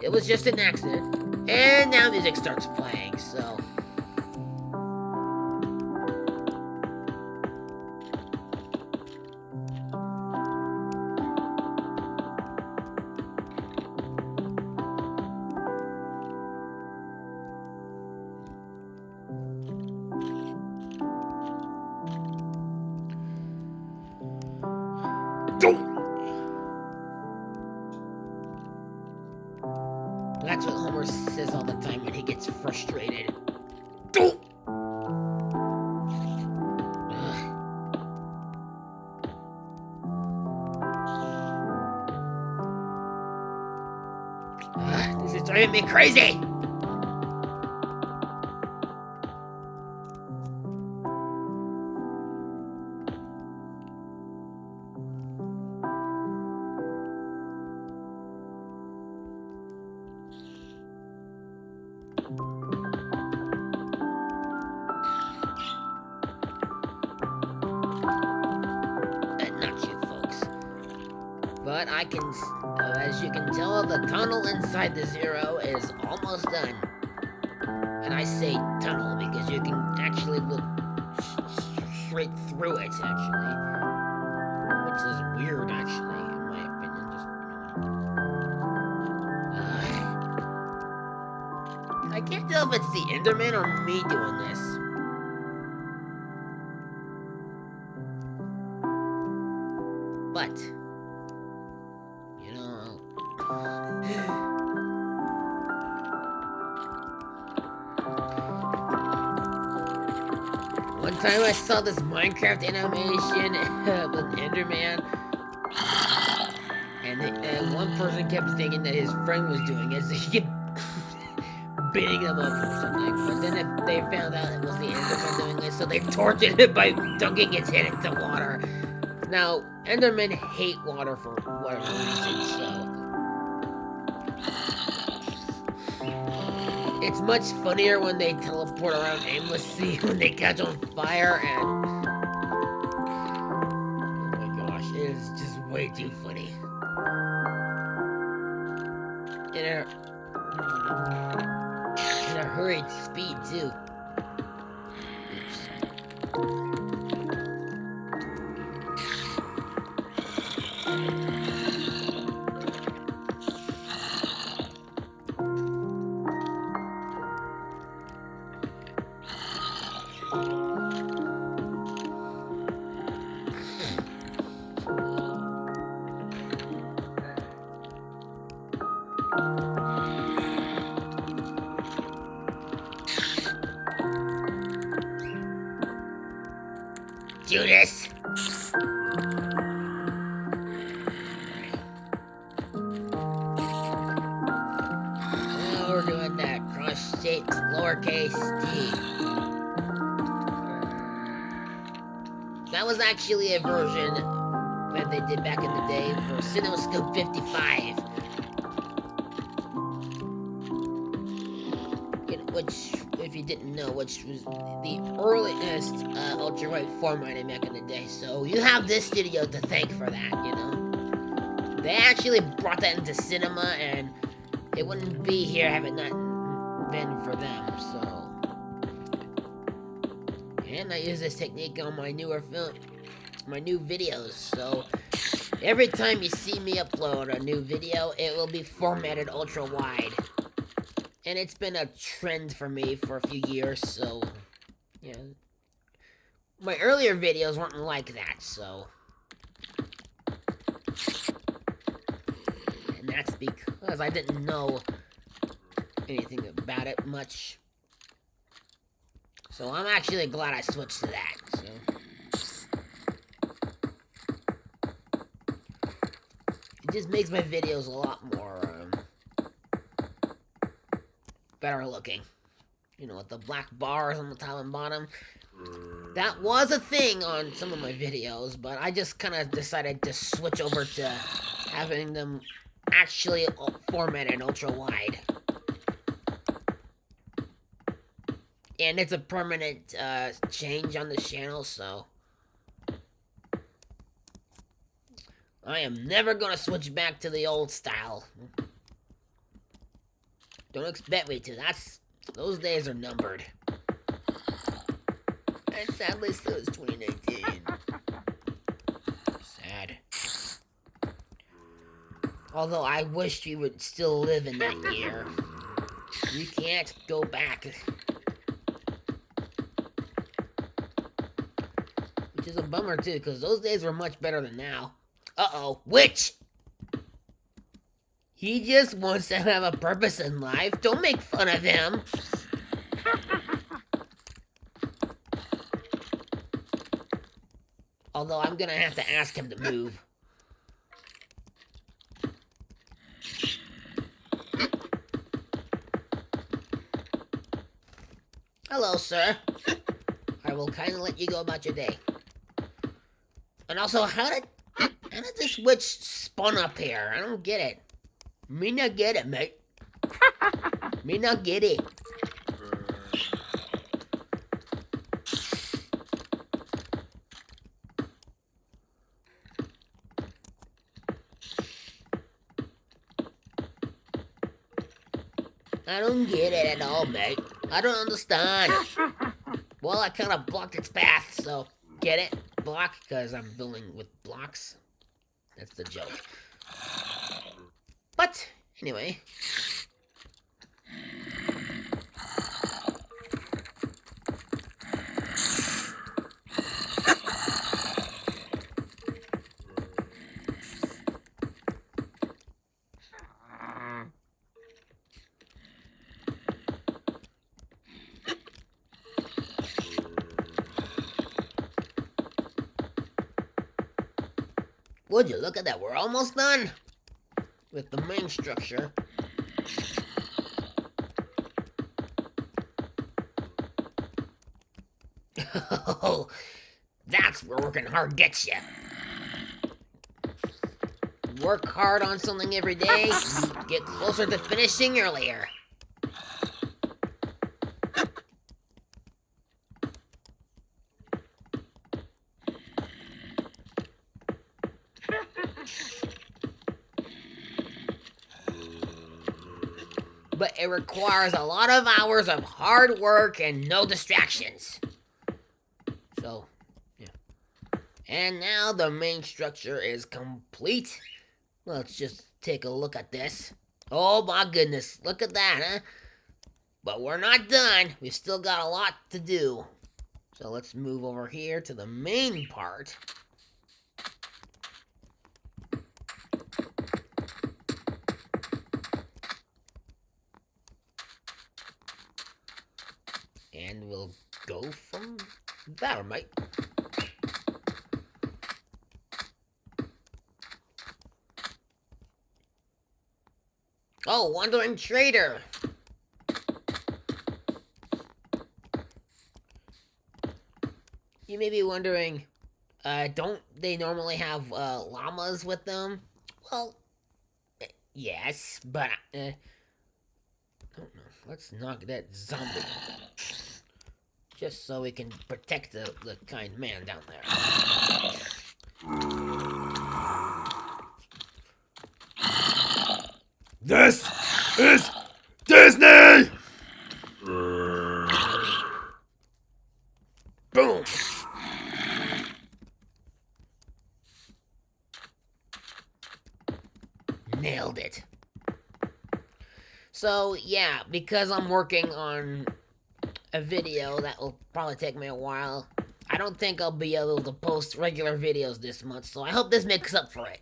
It was just an accident. And now music starts playing, so... That's what Homer says all the time when he gets frustrated. This is driving me crazy! But I can, as you can tell, the tunnel inside the Zero is almost done. And I say tunnel because you can actually look straight through it, actually. Which is weird, actually, in my opinion. I can't tell if it's the Enderman or me doing this. But... One time I saw this Minecraft animation with Enderman, and one person kept thinking that his friend was doing it, so he kept beating them up or something. But then if they found out it was the Enderman doing it, so they tortured it by dunking its head into water. Now, Endermen hate water for whatever reason, so... It's much funnier when they teleport around aimlessly when they catch on fire, and... Oh my gosh, it is just way too funny. In a hurried speed, too. Judas! Now we're doing that cross-shaped lowercase t. That was actually a version that they did back in the day for CinemaScope 55. Which, if you didn't know, which was the earliest ultra-wide formatting back in the day. So you have this studio to thank for that, you know. They actually brought that into cinema, and it wouldn't be here had it not been for them, so. And I use this technique on my newer my new videos, so every time you see me upload a new video, it will be formatted ultra-wide. And it's been a trend for me for a few years, so, yeah. My earlier videos weren't like that, so. And that's because I didn't know anything about it much. So I'm actually glad I switched to that, so. It just makes my videos a lot more, better looking. You know, with the black bars on the top and bottom. That was a thing on some of my videos, but I just kind of decided to switch over to having them actually formatted ultra-wide. And it's a permanent change on the channel, so I am never gonna switch back to the old style. Don't expect me to. Those days are numbered. And sadly, so is 2019. Sad. Although I wish you would still live in that year. You can't go back. Which is a bummer too, because those days were much better than now. Uh-oh, witch! He just wants to have a purpose in life. Don't make fun of him. Although I'm gonna have to ask him to move. Hello, sir. I will kindly let you go about your day. And also, how did this witch spawn up here? I don't get it. Me not get it, mate. Me not get it. I don't get it at all, mate. I don't understand. Well, I kind of blocked its path, so get it? Block, because I'm building with blocks. That's the joke. But, anyway. Would you look at that? We're almost done with the main structure. Oh, that's where working hard gets you. Work hard on something every day, you get closer to finishing earlier. But it requires a lot of hours of hard work and no distractions. So, yeah. And now the main structure is complete. Let's just take a look at this. Oh my goodness, look at that, huh? But we're not done. We've still got a lot to do. So let's move over here to the main part. And we'll go from there, mate. Oh, Wandering Trader. You may be wondering, don't they normally have llamas with them? Well, yes, but I don't know. Let's knock that zombie. Just so we can protect the kind man down there. This is Disney! Boom! Nailed it. So, yeah, because I'm working on a video that will probably take me a while, I don't think I'll be able to post regular videos this month, so I hope this makes up for it.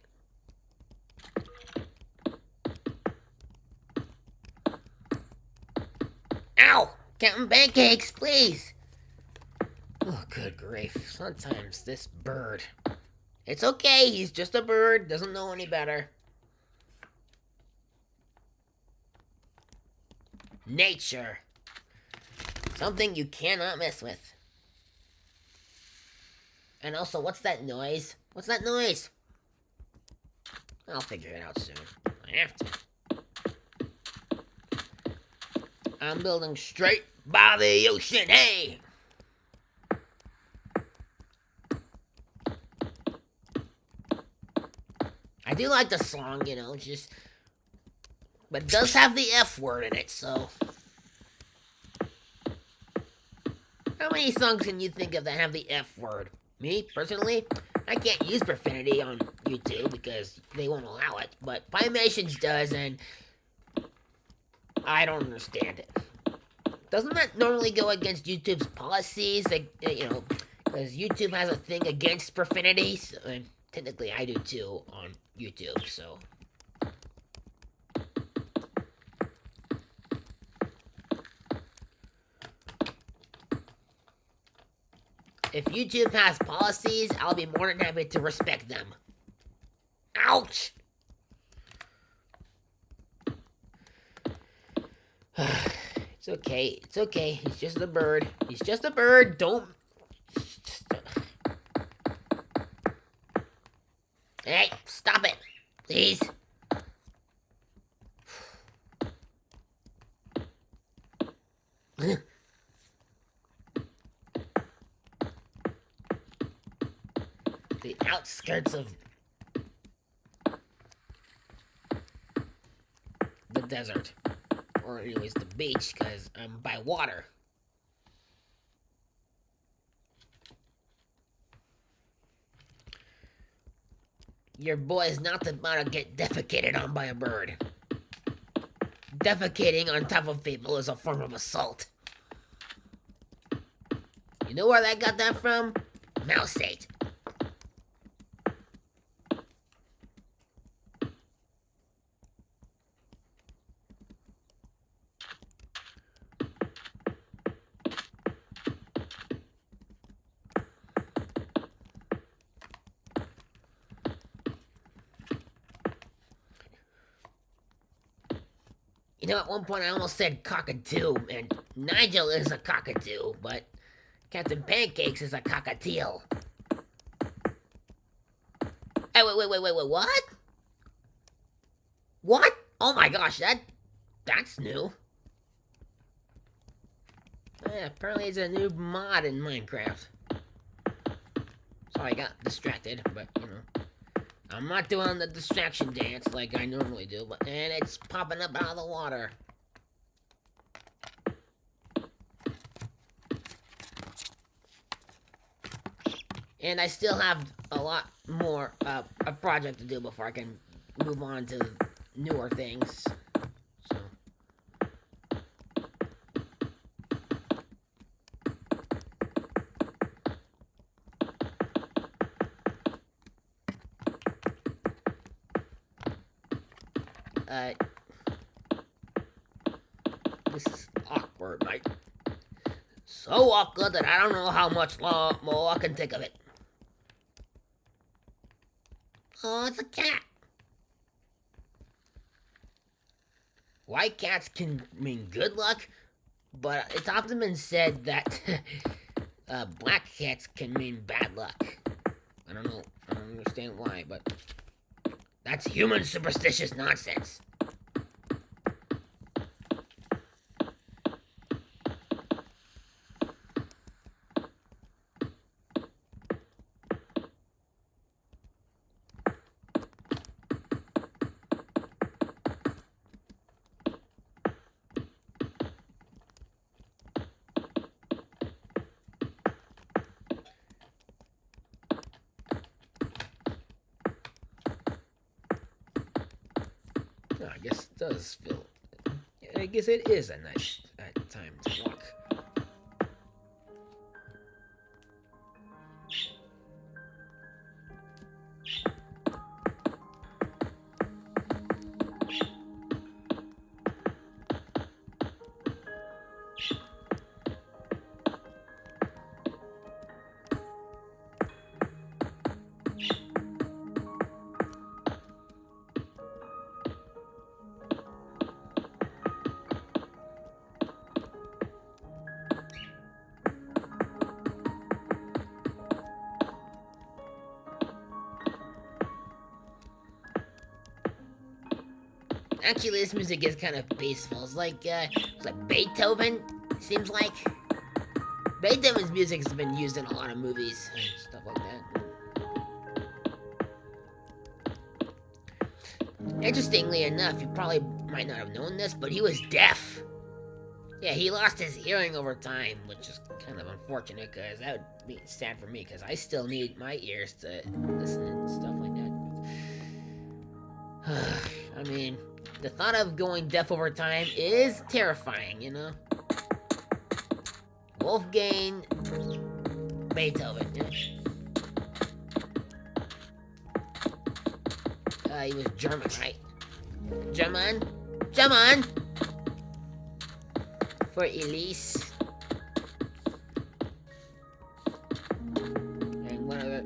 Ow! Counting pancakes, please! Oh, good grief. Sometimes this bird. It's okay, he's just a bird, doesn't know any better. Nature. Something you cannot mess with. And also, what's that noise? What's that noise? I'll figure it out soon. I have to. I'm building straight by the ocean, hey! I do like the song, you know, just... But it does have the F word in it, so... How many songs can you think of that have the F word? Me, personally, I can't use profanity on YouTube because they won't allow it, but Pymations does, and I don't understand it. Doesn't that normally go against YouTube's policies? Like, you know, because YouTube has a thing against profanity, so, and technically I do too on YouTube, so... If YouTube has policies, I'll be more than happy to respect them. Ouch! It's okay, it's okay. He's just a bird. He's just a bird, don't... Hey, stop it, please. The outskirts of the desert. Or anyways, the beach, because I'm by water. Your boy is not about to get defecated on by a bird. Defecating on top of people is a form of assault. You know where I got that from? Mouse ate. You know, at one point I almost said cockatoo, and Nigel is a cockatoo, but Captain Pancakes is a cockatiel. Hey, wait, what? What? Oh my gosh, that's new. Yeah, apparently it's a new mod in Minecraft. Sorry, I got distracted, but you know. I'm not doing the distraction dance like I normally do, and it's popping up out of the water. And I still have a lot more a project to do before I can move on to newer things. So. This is awkward, mate. So awkward that I don't know how much more I can take of it. Oh, it's a cat. White cats can mean good luck, but it's often been said that black cats can mean bad luck. I don't know. I don't understand why, but that's human superstitious nonsense. I guess it does feel. I guess it is a nice time to walk. Actually, this music is kind of peaceful. It's like Beethoven, seems like. Beethoven's music has been used in a lot of movies and stuff like that. Interestingly enough, you probably might not have known this, but he was deaf. Yeah, he lost his hearing over time, which is kind of unfortunate, because that would be sad for me, because I still need my ears to listen and stuff like that. I mean, the thought of going deaf over time is terrifying, you know? Wolfgang Beethoven, yeah. He was German, right? German? For Elise. And one of it.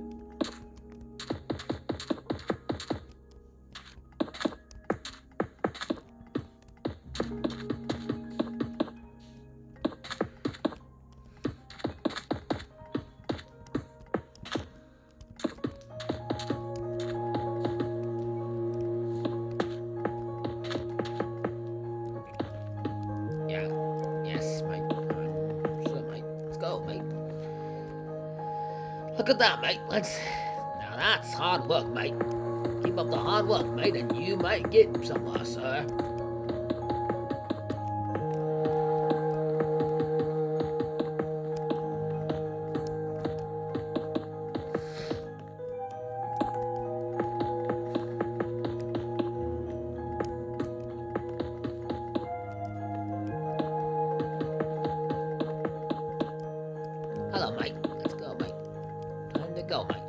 Look at that, mate. Now that's hard work, mate. Keep up the hard work, mate, and you might get somewhere, sir. Hello, mate. Let's go, mate. Time to go, mate.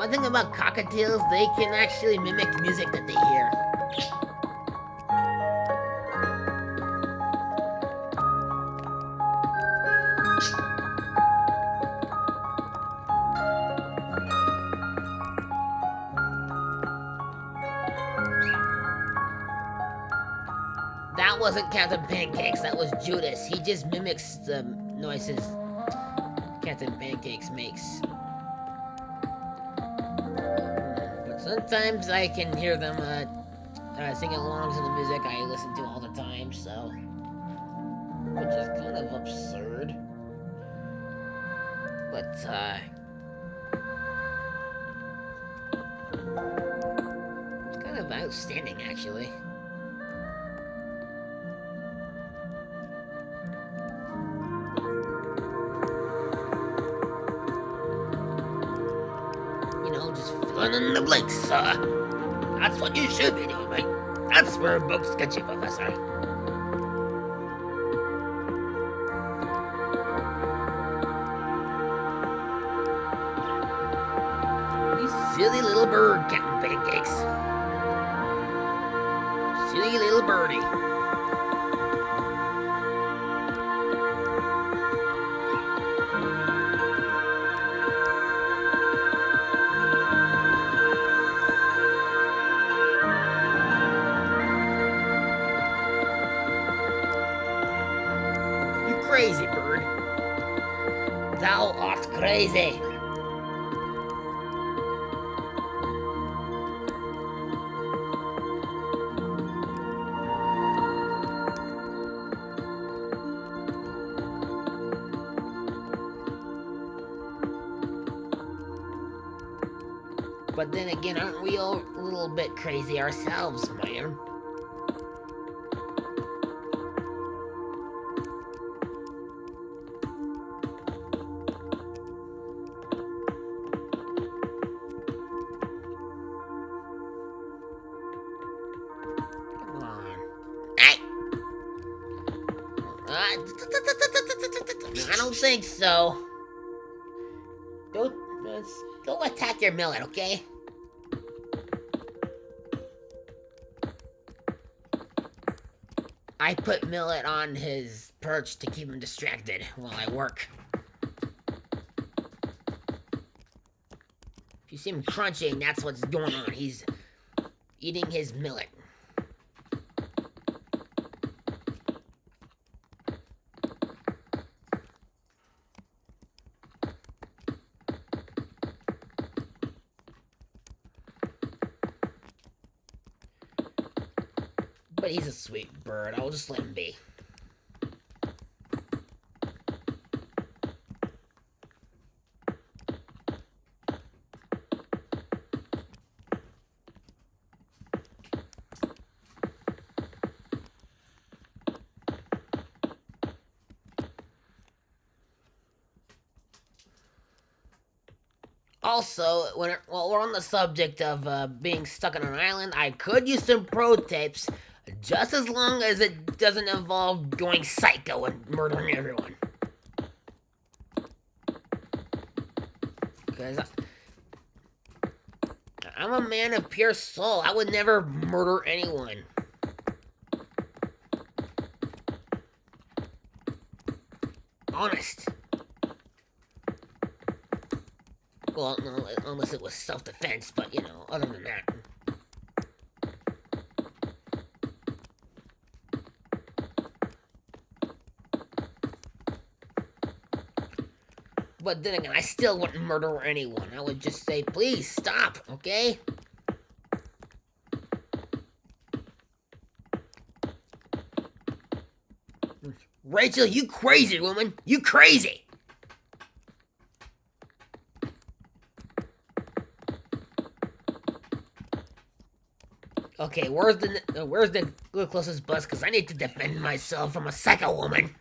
One thing about cockatiels, they can actually mimic music that they hear. That wasn't Captain Pancakes, that was Judas. He just mimics the noises Captain Pancakes makes. But sometimes I can hear them singing along to the music I listen to all the time, so... Which is kind of absurd. But, it's kind of outstanding, actually. Just filling in the blanks, sir. That's what you should be doing, right? That's where books get you, Professor. You silly little bird, Captain Pancakes. Silly little birdie. Crazy bird. Thou art crazy. But then again, aren't we all a little bit crazy ourselves, man? I don't think so. Go attack your millet, okay? I put Millet on his perch to keep him distracted while I work. If you see him crunching, that's what's going on. He's eating his millet. But he's a sweet bird. I'll just let him be. Also, while we're on the subject of being stuck on an island, I could use some pro tips, just as long as it doesn't involve going psycho and murdering everyone. Because I'm a man of pure soul. I would never murder anyone. Honest. Well, no, unless it was self-defense, but, you know, other than that. But then again, I still wouldn't murder anyone. I would just say, please, stop, okay? Rachel, you crazy woman. You crazy. Okay, where's the closest bus? Because I need to defend myself from a psycho woman.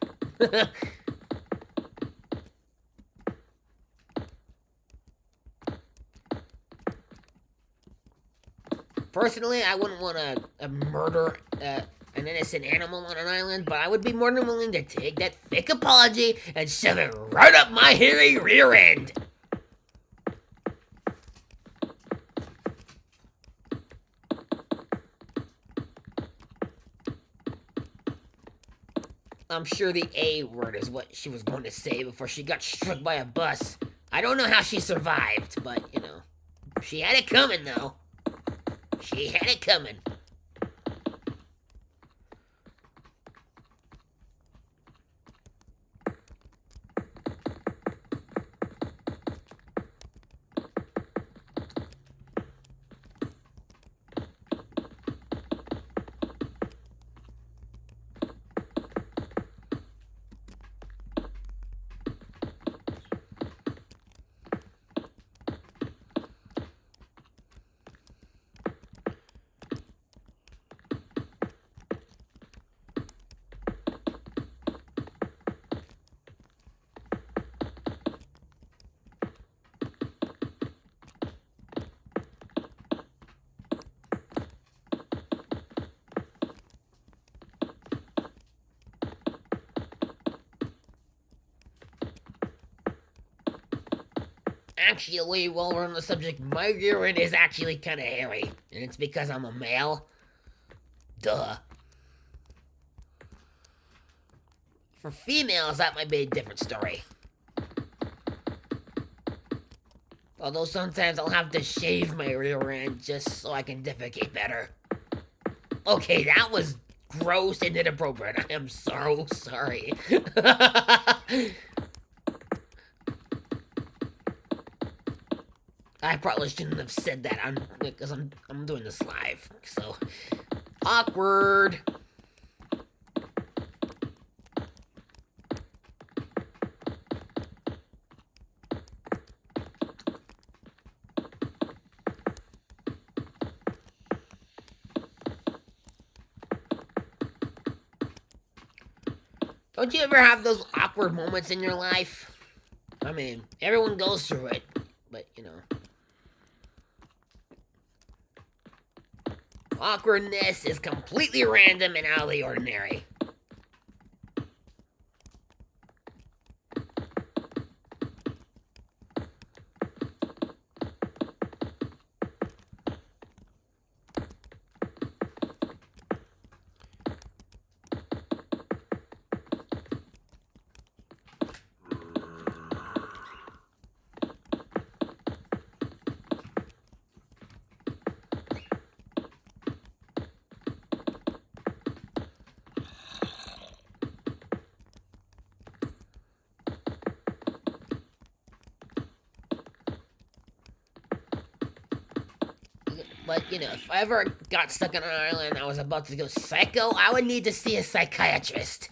Personally, I wouldn't want to murder an innocent animal on an island, but I would be more than willing to take that fake apology and shove it right up my hairy rear end. I'm sure the A word is what she was going to say before she got struck by a bus. I don't know how she survived, but, you know, she had it coming, though. She had it coming. Actually, while we're on the subject, my urine is actually kind of hairy, and it's because I'm a male. Duh. For females, that might be a different story. Although sometimes I'll have to shave my rear end just so I can defecate better. Okay, that was gross and inappropriate. I am so sorry. I probably shouldn't have said that because I'm doing this live. So awkward. Don't you ever have those awkward moments in your life? I mean, everyone goes through it, but you know. Awkwardness is completely random and out of the ordinary. But, you know, if I ever got stuck on an island and I was about to go psycho, I would need to see a psychiatrist.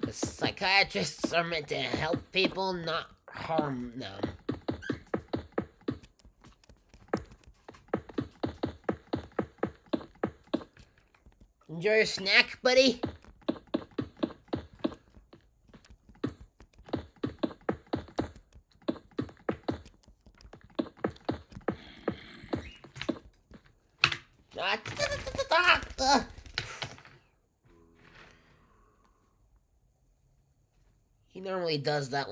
The psychiatrists are meant to help people, not harm them. Enjoy your snack, buddy? He normally does that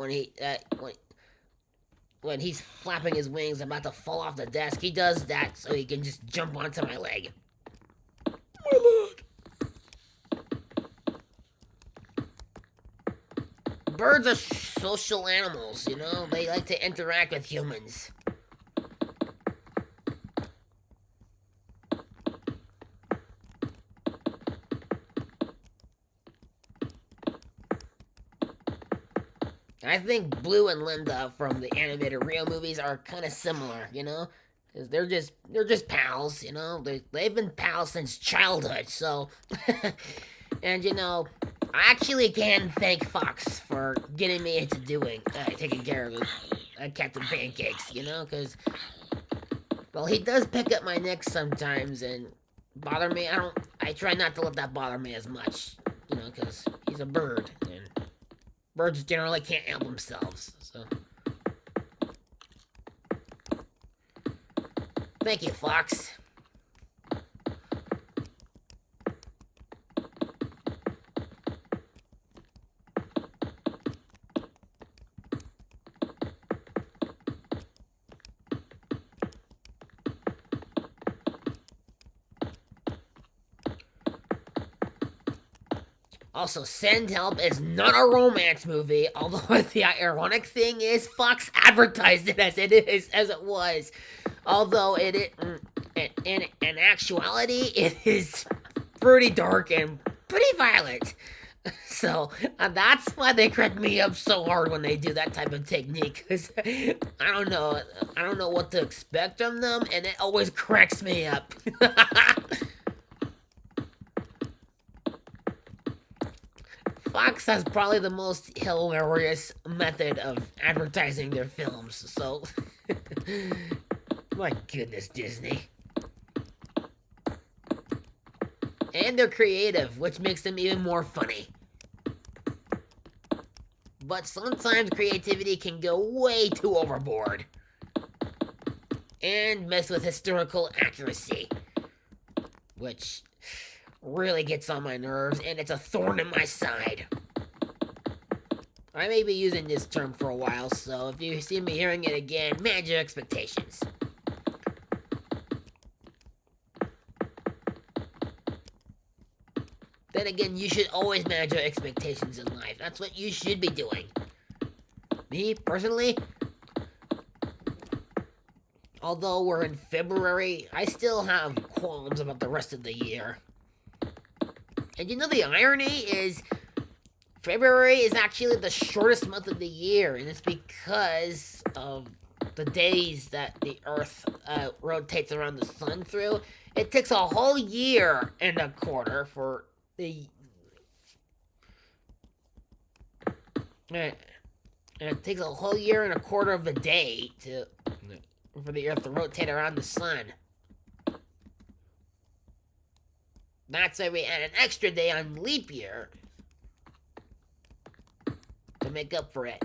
when he's flapping his wings about to fall off the desk. He does that so he can just jump onto my leg. My lord. Birds are social animals, you know? They like to interact with humans. I think Blue and Linda from the animated Rio movies are kind of similar, you know, because they're just pals, you know. They've been pals since childhood, so. And you know, I actually can thank Fox for getting me into taking care of Captain Pancakes, you know, because well, he does pick up my neck sometimes and bother me. I try not to let that bother me as much, you know, because he's a bird and. Birds generally can't help themselves, so. Thank you, Fox. Also, Send Help is not a romance movie, although the ironic thing is Fox advertised it as it was. Although in actuality, it is pretty dark and pretty violent. So that's why they crack me up so hard when they do that type of technique. Cause I don't know what to expect from them, and it always cracks me up. Fox has probably the most hilarious method of advertising their films. So, my goodness, Disney. And they're creative, which makes them even more funny. But sometimes creativity can go way too overboard and mess with historical accuracy, which really gets on my nerves, and it's a thorn in my side. I may be using this term for a while, so if you see me hearing it again, manage your expectations. Then again, you should always manage your expectations in life. That's what you should be doing. Me, personally, although we're in February, I still have qualms about the rest of the year. And you know, the irony is, February is actually the shortest month of the year, and it's because of the days that the Earth rotates around the sun through. It takes a whole year and a quarter for it takes a whole year and a quarter of the day for the Earth to rotate around the sun. That's and an extra day on leap year to make up for it.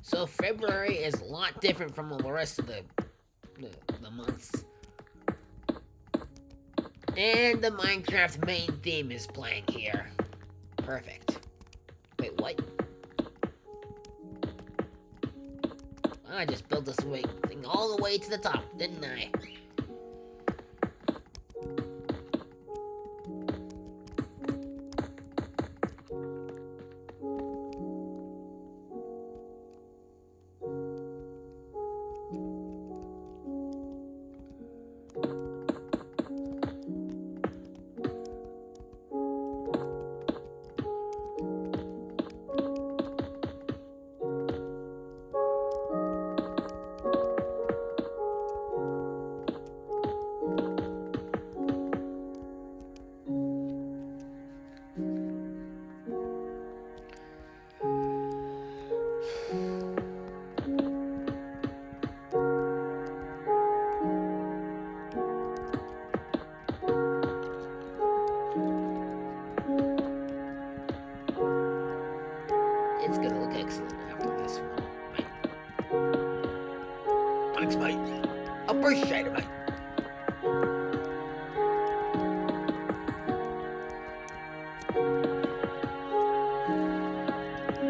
So February is a lot different from all the rest of the months. And the Minecraft main theme is playing here. Perfect. Wait, what? I just built this thing all the way to the top, didn't I? It's gonna look excellent after this one. Thanks, mate. Appreciate it, mate.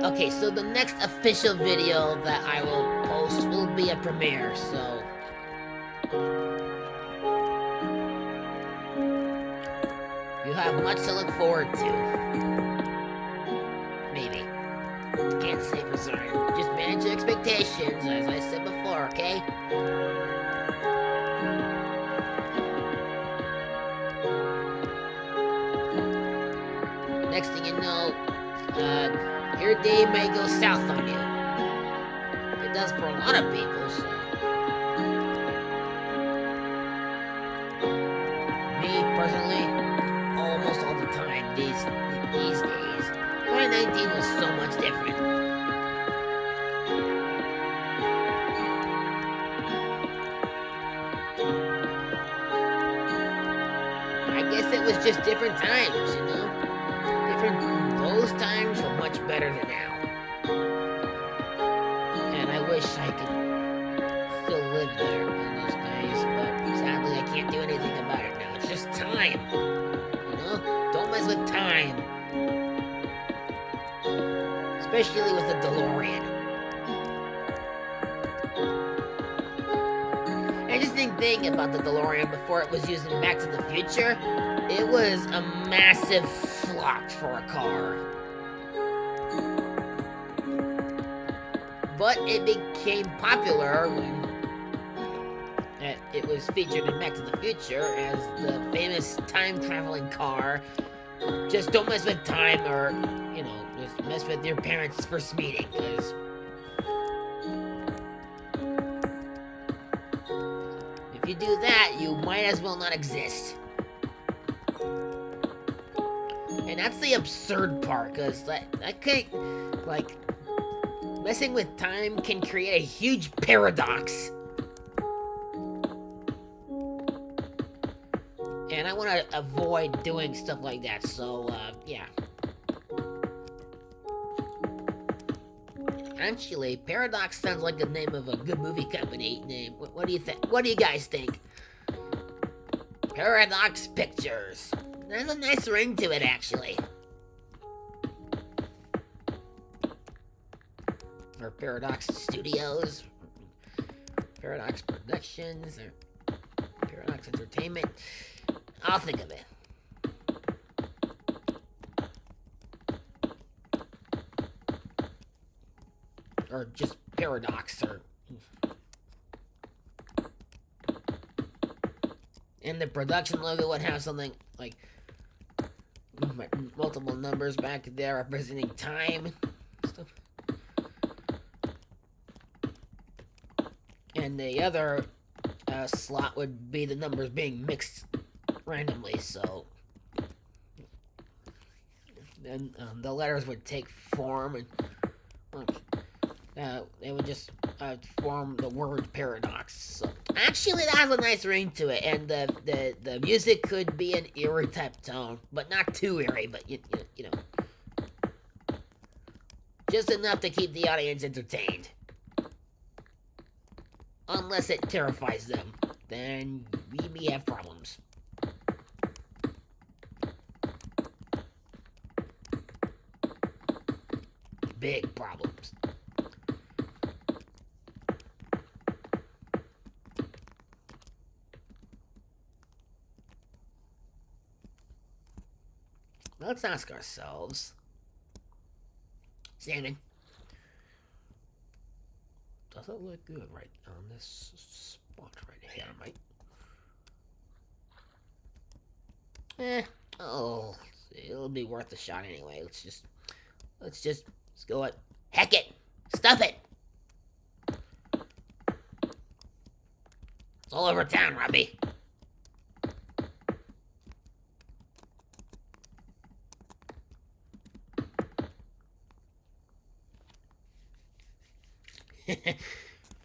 Okay, so the next official video that I will post will be a premiere, so... you have much to look forward to. Maybe. Can't say for certain. Just manage your expectations, as I said before, okay? Next thing you know, your day may go south on you. It does for a lot of people, so... me, personally, almost all the time these days, 2019 was so much different. I guess it was just different times, you know? Those times were much better than now. And I wish I could still live there in those days, but time. You know? Don't mess with time. Especially with the DeLorean. Interesting thing about the DeLorean before it was used in Back to the Future, it was a massive flop for a car. But it became popular when it was featured in Back to the Future as the famous time-traveling car. Just don't mess with time, or, you know, just mess with your parents' first meeting, because if you do that, you might as well not exist. And that's the absurd part, because that could, like, messing with time can create a huge paradox. And I want to avoid doing stuff like that, so, yeah. Actually, Paradox sounds like the name of a good movie company name. What do you think? What do you guys think? Paradox Pictures. There's a nice ring to it, actually. Or Paradox Studios. Paradox Productions. Or Paradox Entertainment. I'll think of it. Or just Paradox, or... And the production logo would have something like multiple numbers back there representing time. Stuff. And the other slot would be the numbers being mixed randomly, so then the letters would take form, and they would just form the word paradox. So actually, that has a nice ring to it, and the music could be an eerie type tone, but not too eerie, but you know, just enough to keep the audience entertained. Unless it terrifies them, then we may have problems. Big problems. Let's ask ourselves, Shannon, does it look good right on this spot right here, mate? Oh, it'll be worth a shot anyway. Let's go it. Heck it! Stuff it! It's all over town, Robbie.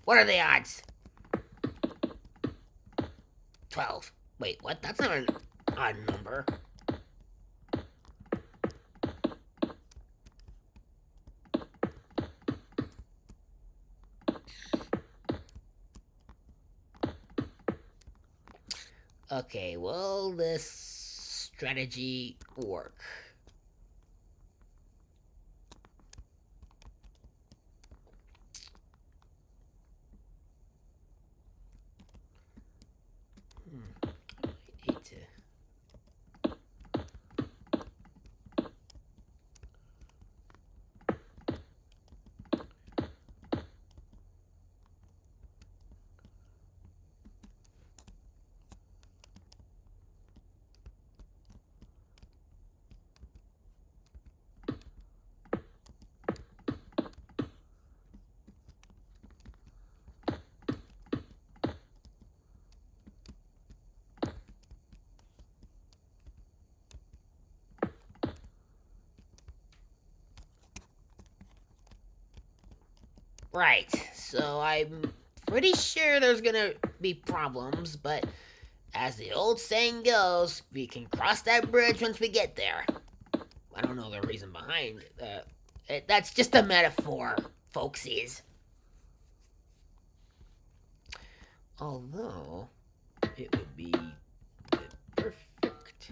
What are the odds? 12. Wait, what? That's not an odd number. Okay, will this strategy work? I hate to... Right, so I'm pretty sure there's gonna be problems, but as the old saying goes, we can cross that bridge once we get there. I don't know the reason behind it. That's just a metaphor, folksies. Although, it would be the perfect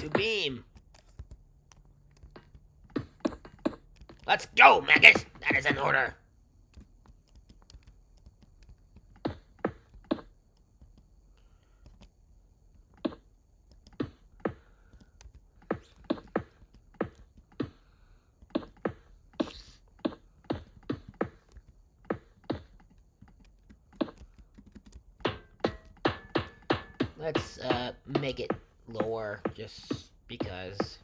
to beam. Let's go, maggot! That is an order. Let's make it lower just because.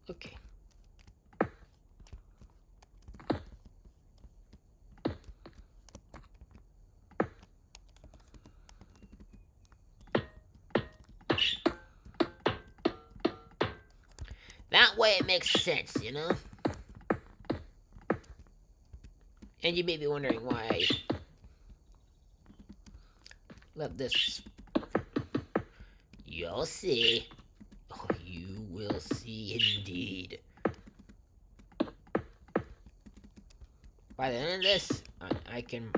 Okay. That way it makes sense, you know? And you may be wondering why I love this. You'll see. Oh, you will see indeed. By the end of this, I can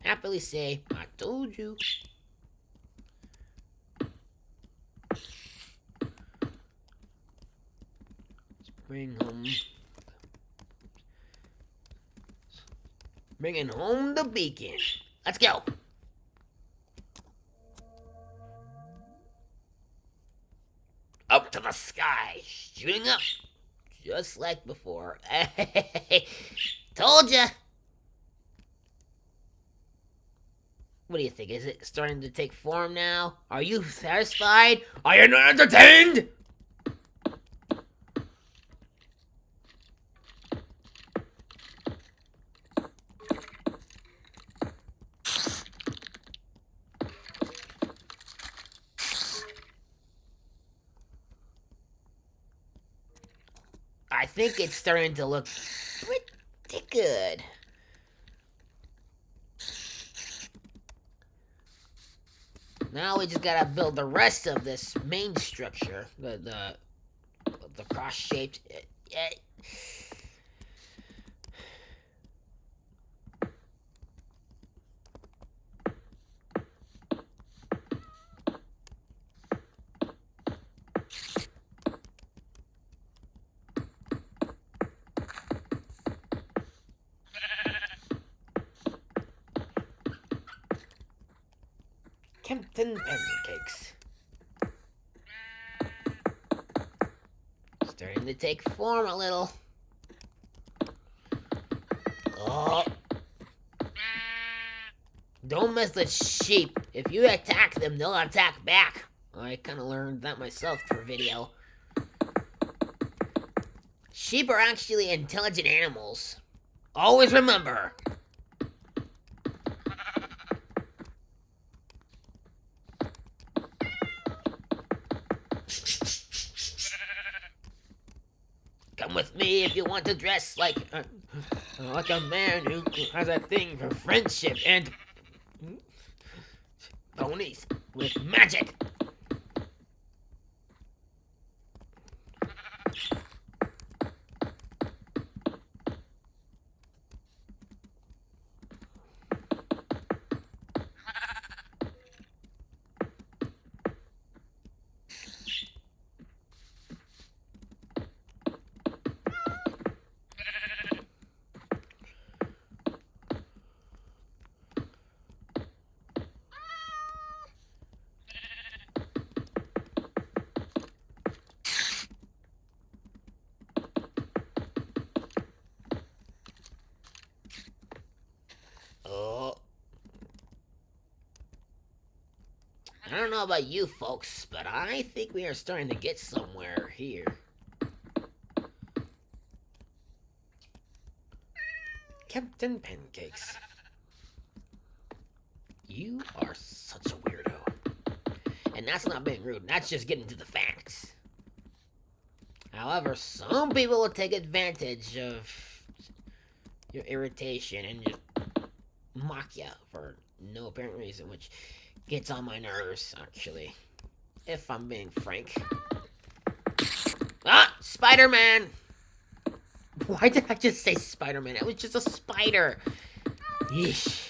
happily say, I told you. Bringing home the beacon. Let's go. Up to the sky, shooting up, just like before. Told ya. What do you think? Is it starting to take form now? Are you satisfied? Are you not entertained? I think it's starting to look pretty good. Now we just gotta build the rest of this main structure, the cross-shaped. Captain Pancakes. Starting to take form a little. Oh. Don't mess with sheep. If you attack them, they'll attack back. I kind of learned that myself through video. Sheep are actually intelligent animals. Always remember. Come with me if you want to dress like a man who has a thing for friendship and ponies with magic. I don't know about you folks, but I think we are starting to get somewhere here. Captain Pancakes. You are such a weirdo. And that's not being rude, that's just getting to the facts. However, some people will take advantage of your irritation and just mock you for no apparent reason, which gets on my nerves, actually. If I'm being frank. Ah! Spider-Man! Why did I just say Spider-Man? It was just a spider. Yeesh.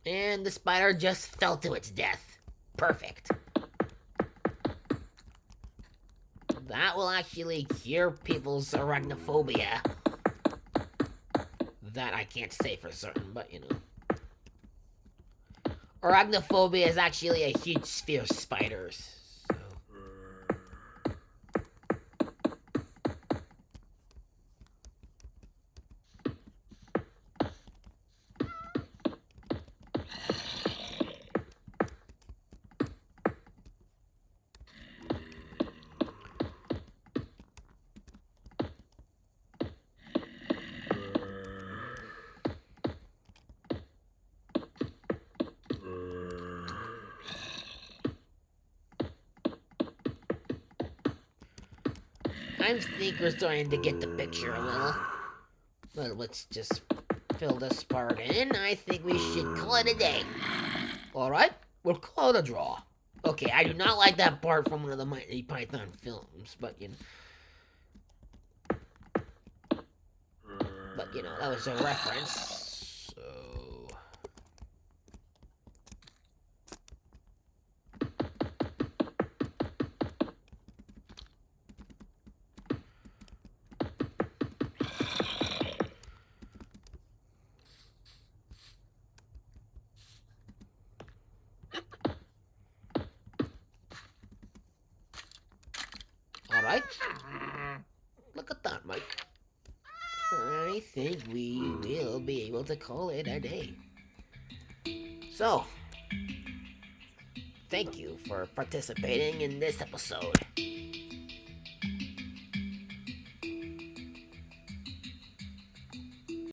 And the spider just fell to its death. Perfect. that will actually cure people's arachnophobia. That I can't say for certain, but you know. Arachnophobia is actually a huge fear of spiders. So. I think we're starting to get the picture a little. But let's just fill this part in. I think we should call it a day. Alright, we'll call it a draw. Okay, I do not like that part from one of the Monty Python films, but you know. But you know, that was a reference. So. Alright. Look at that, Mike. I think we will be able to call it a day. So, thank you for participating in this episode.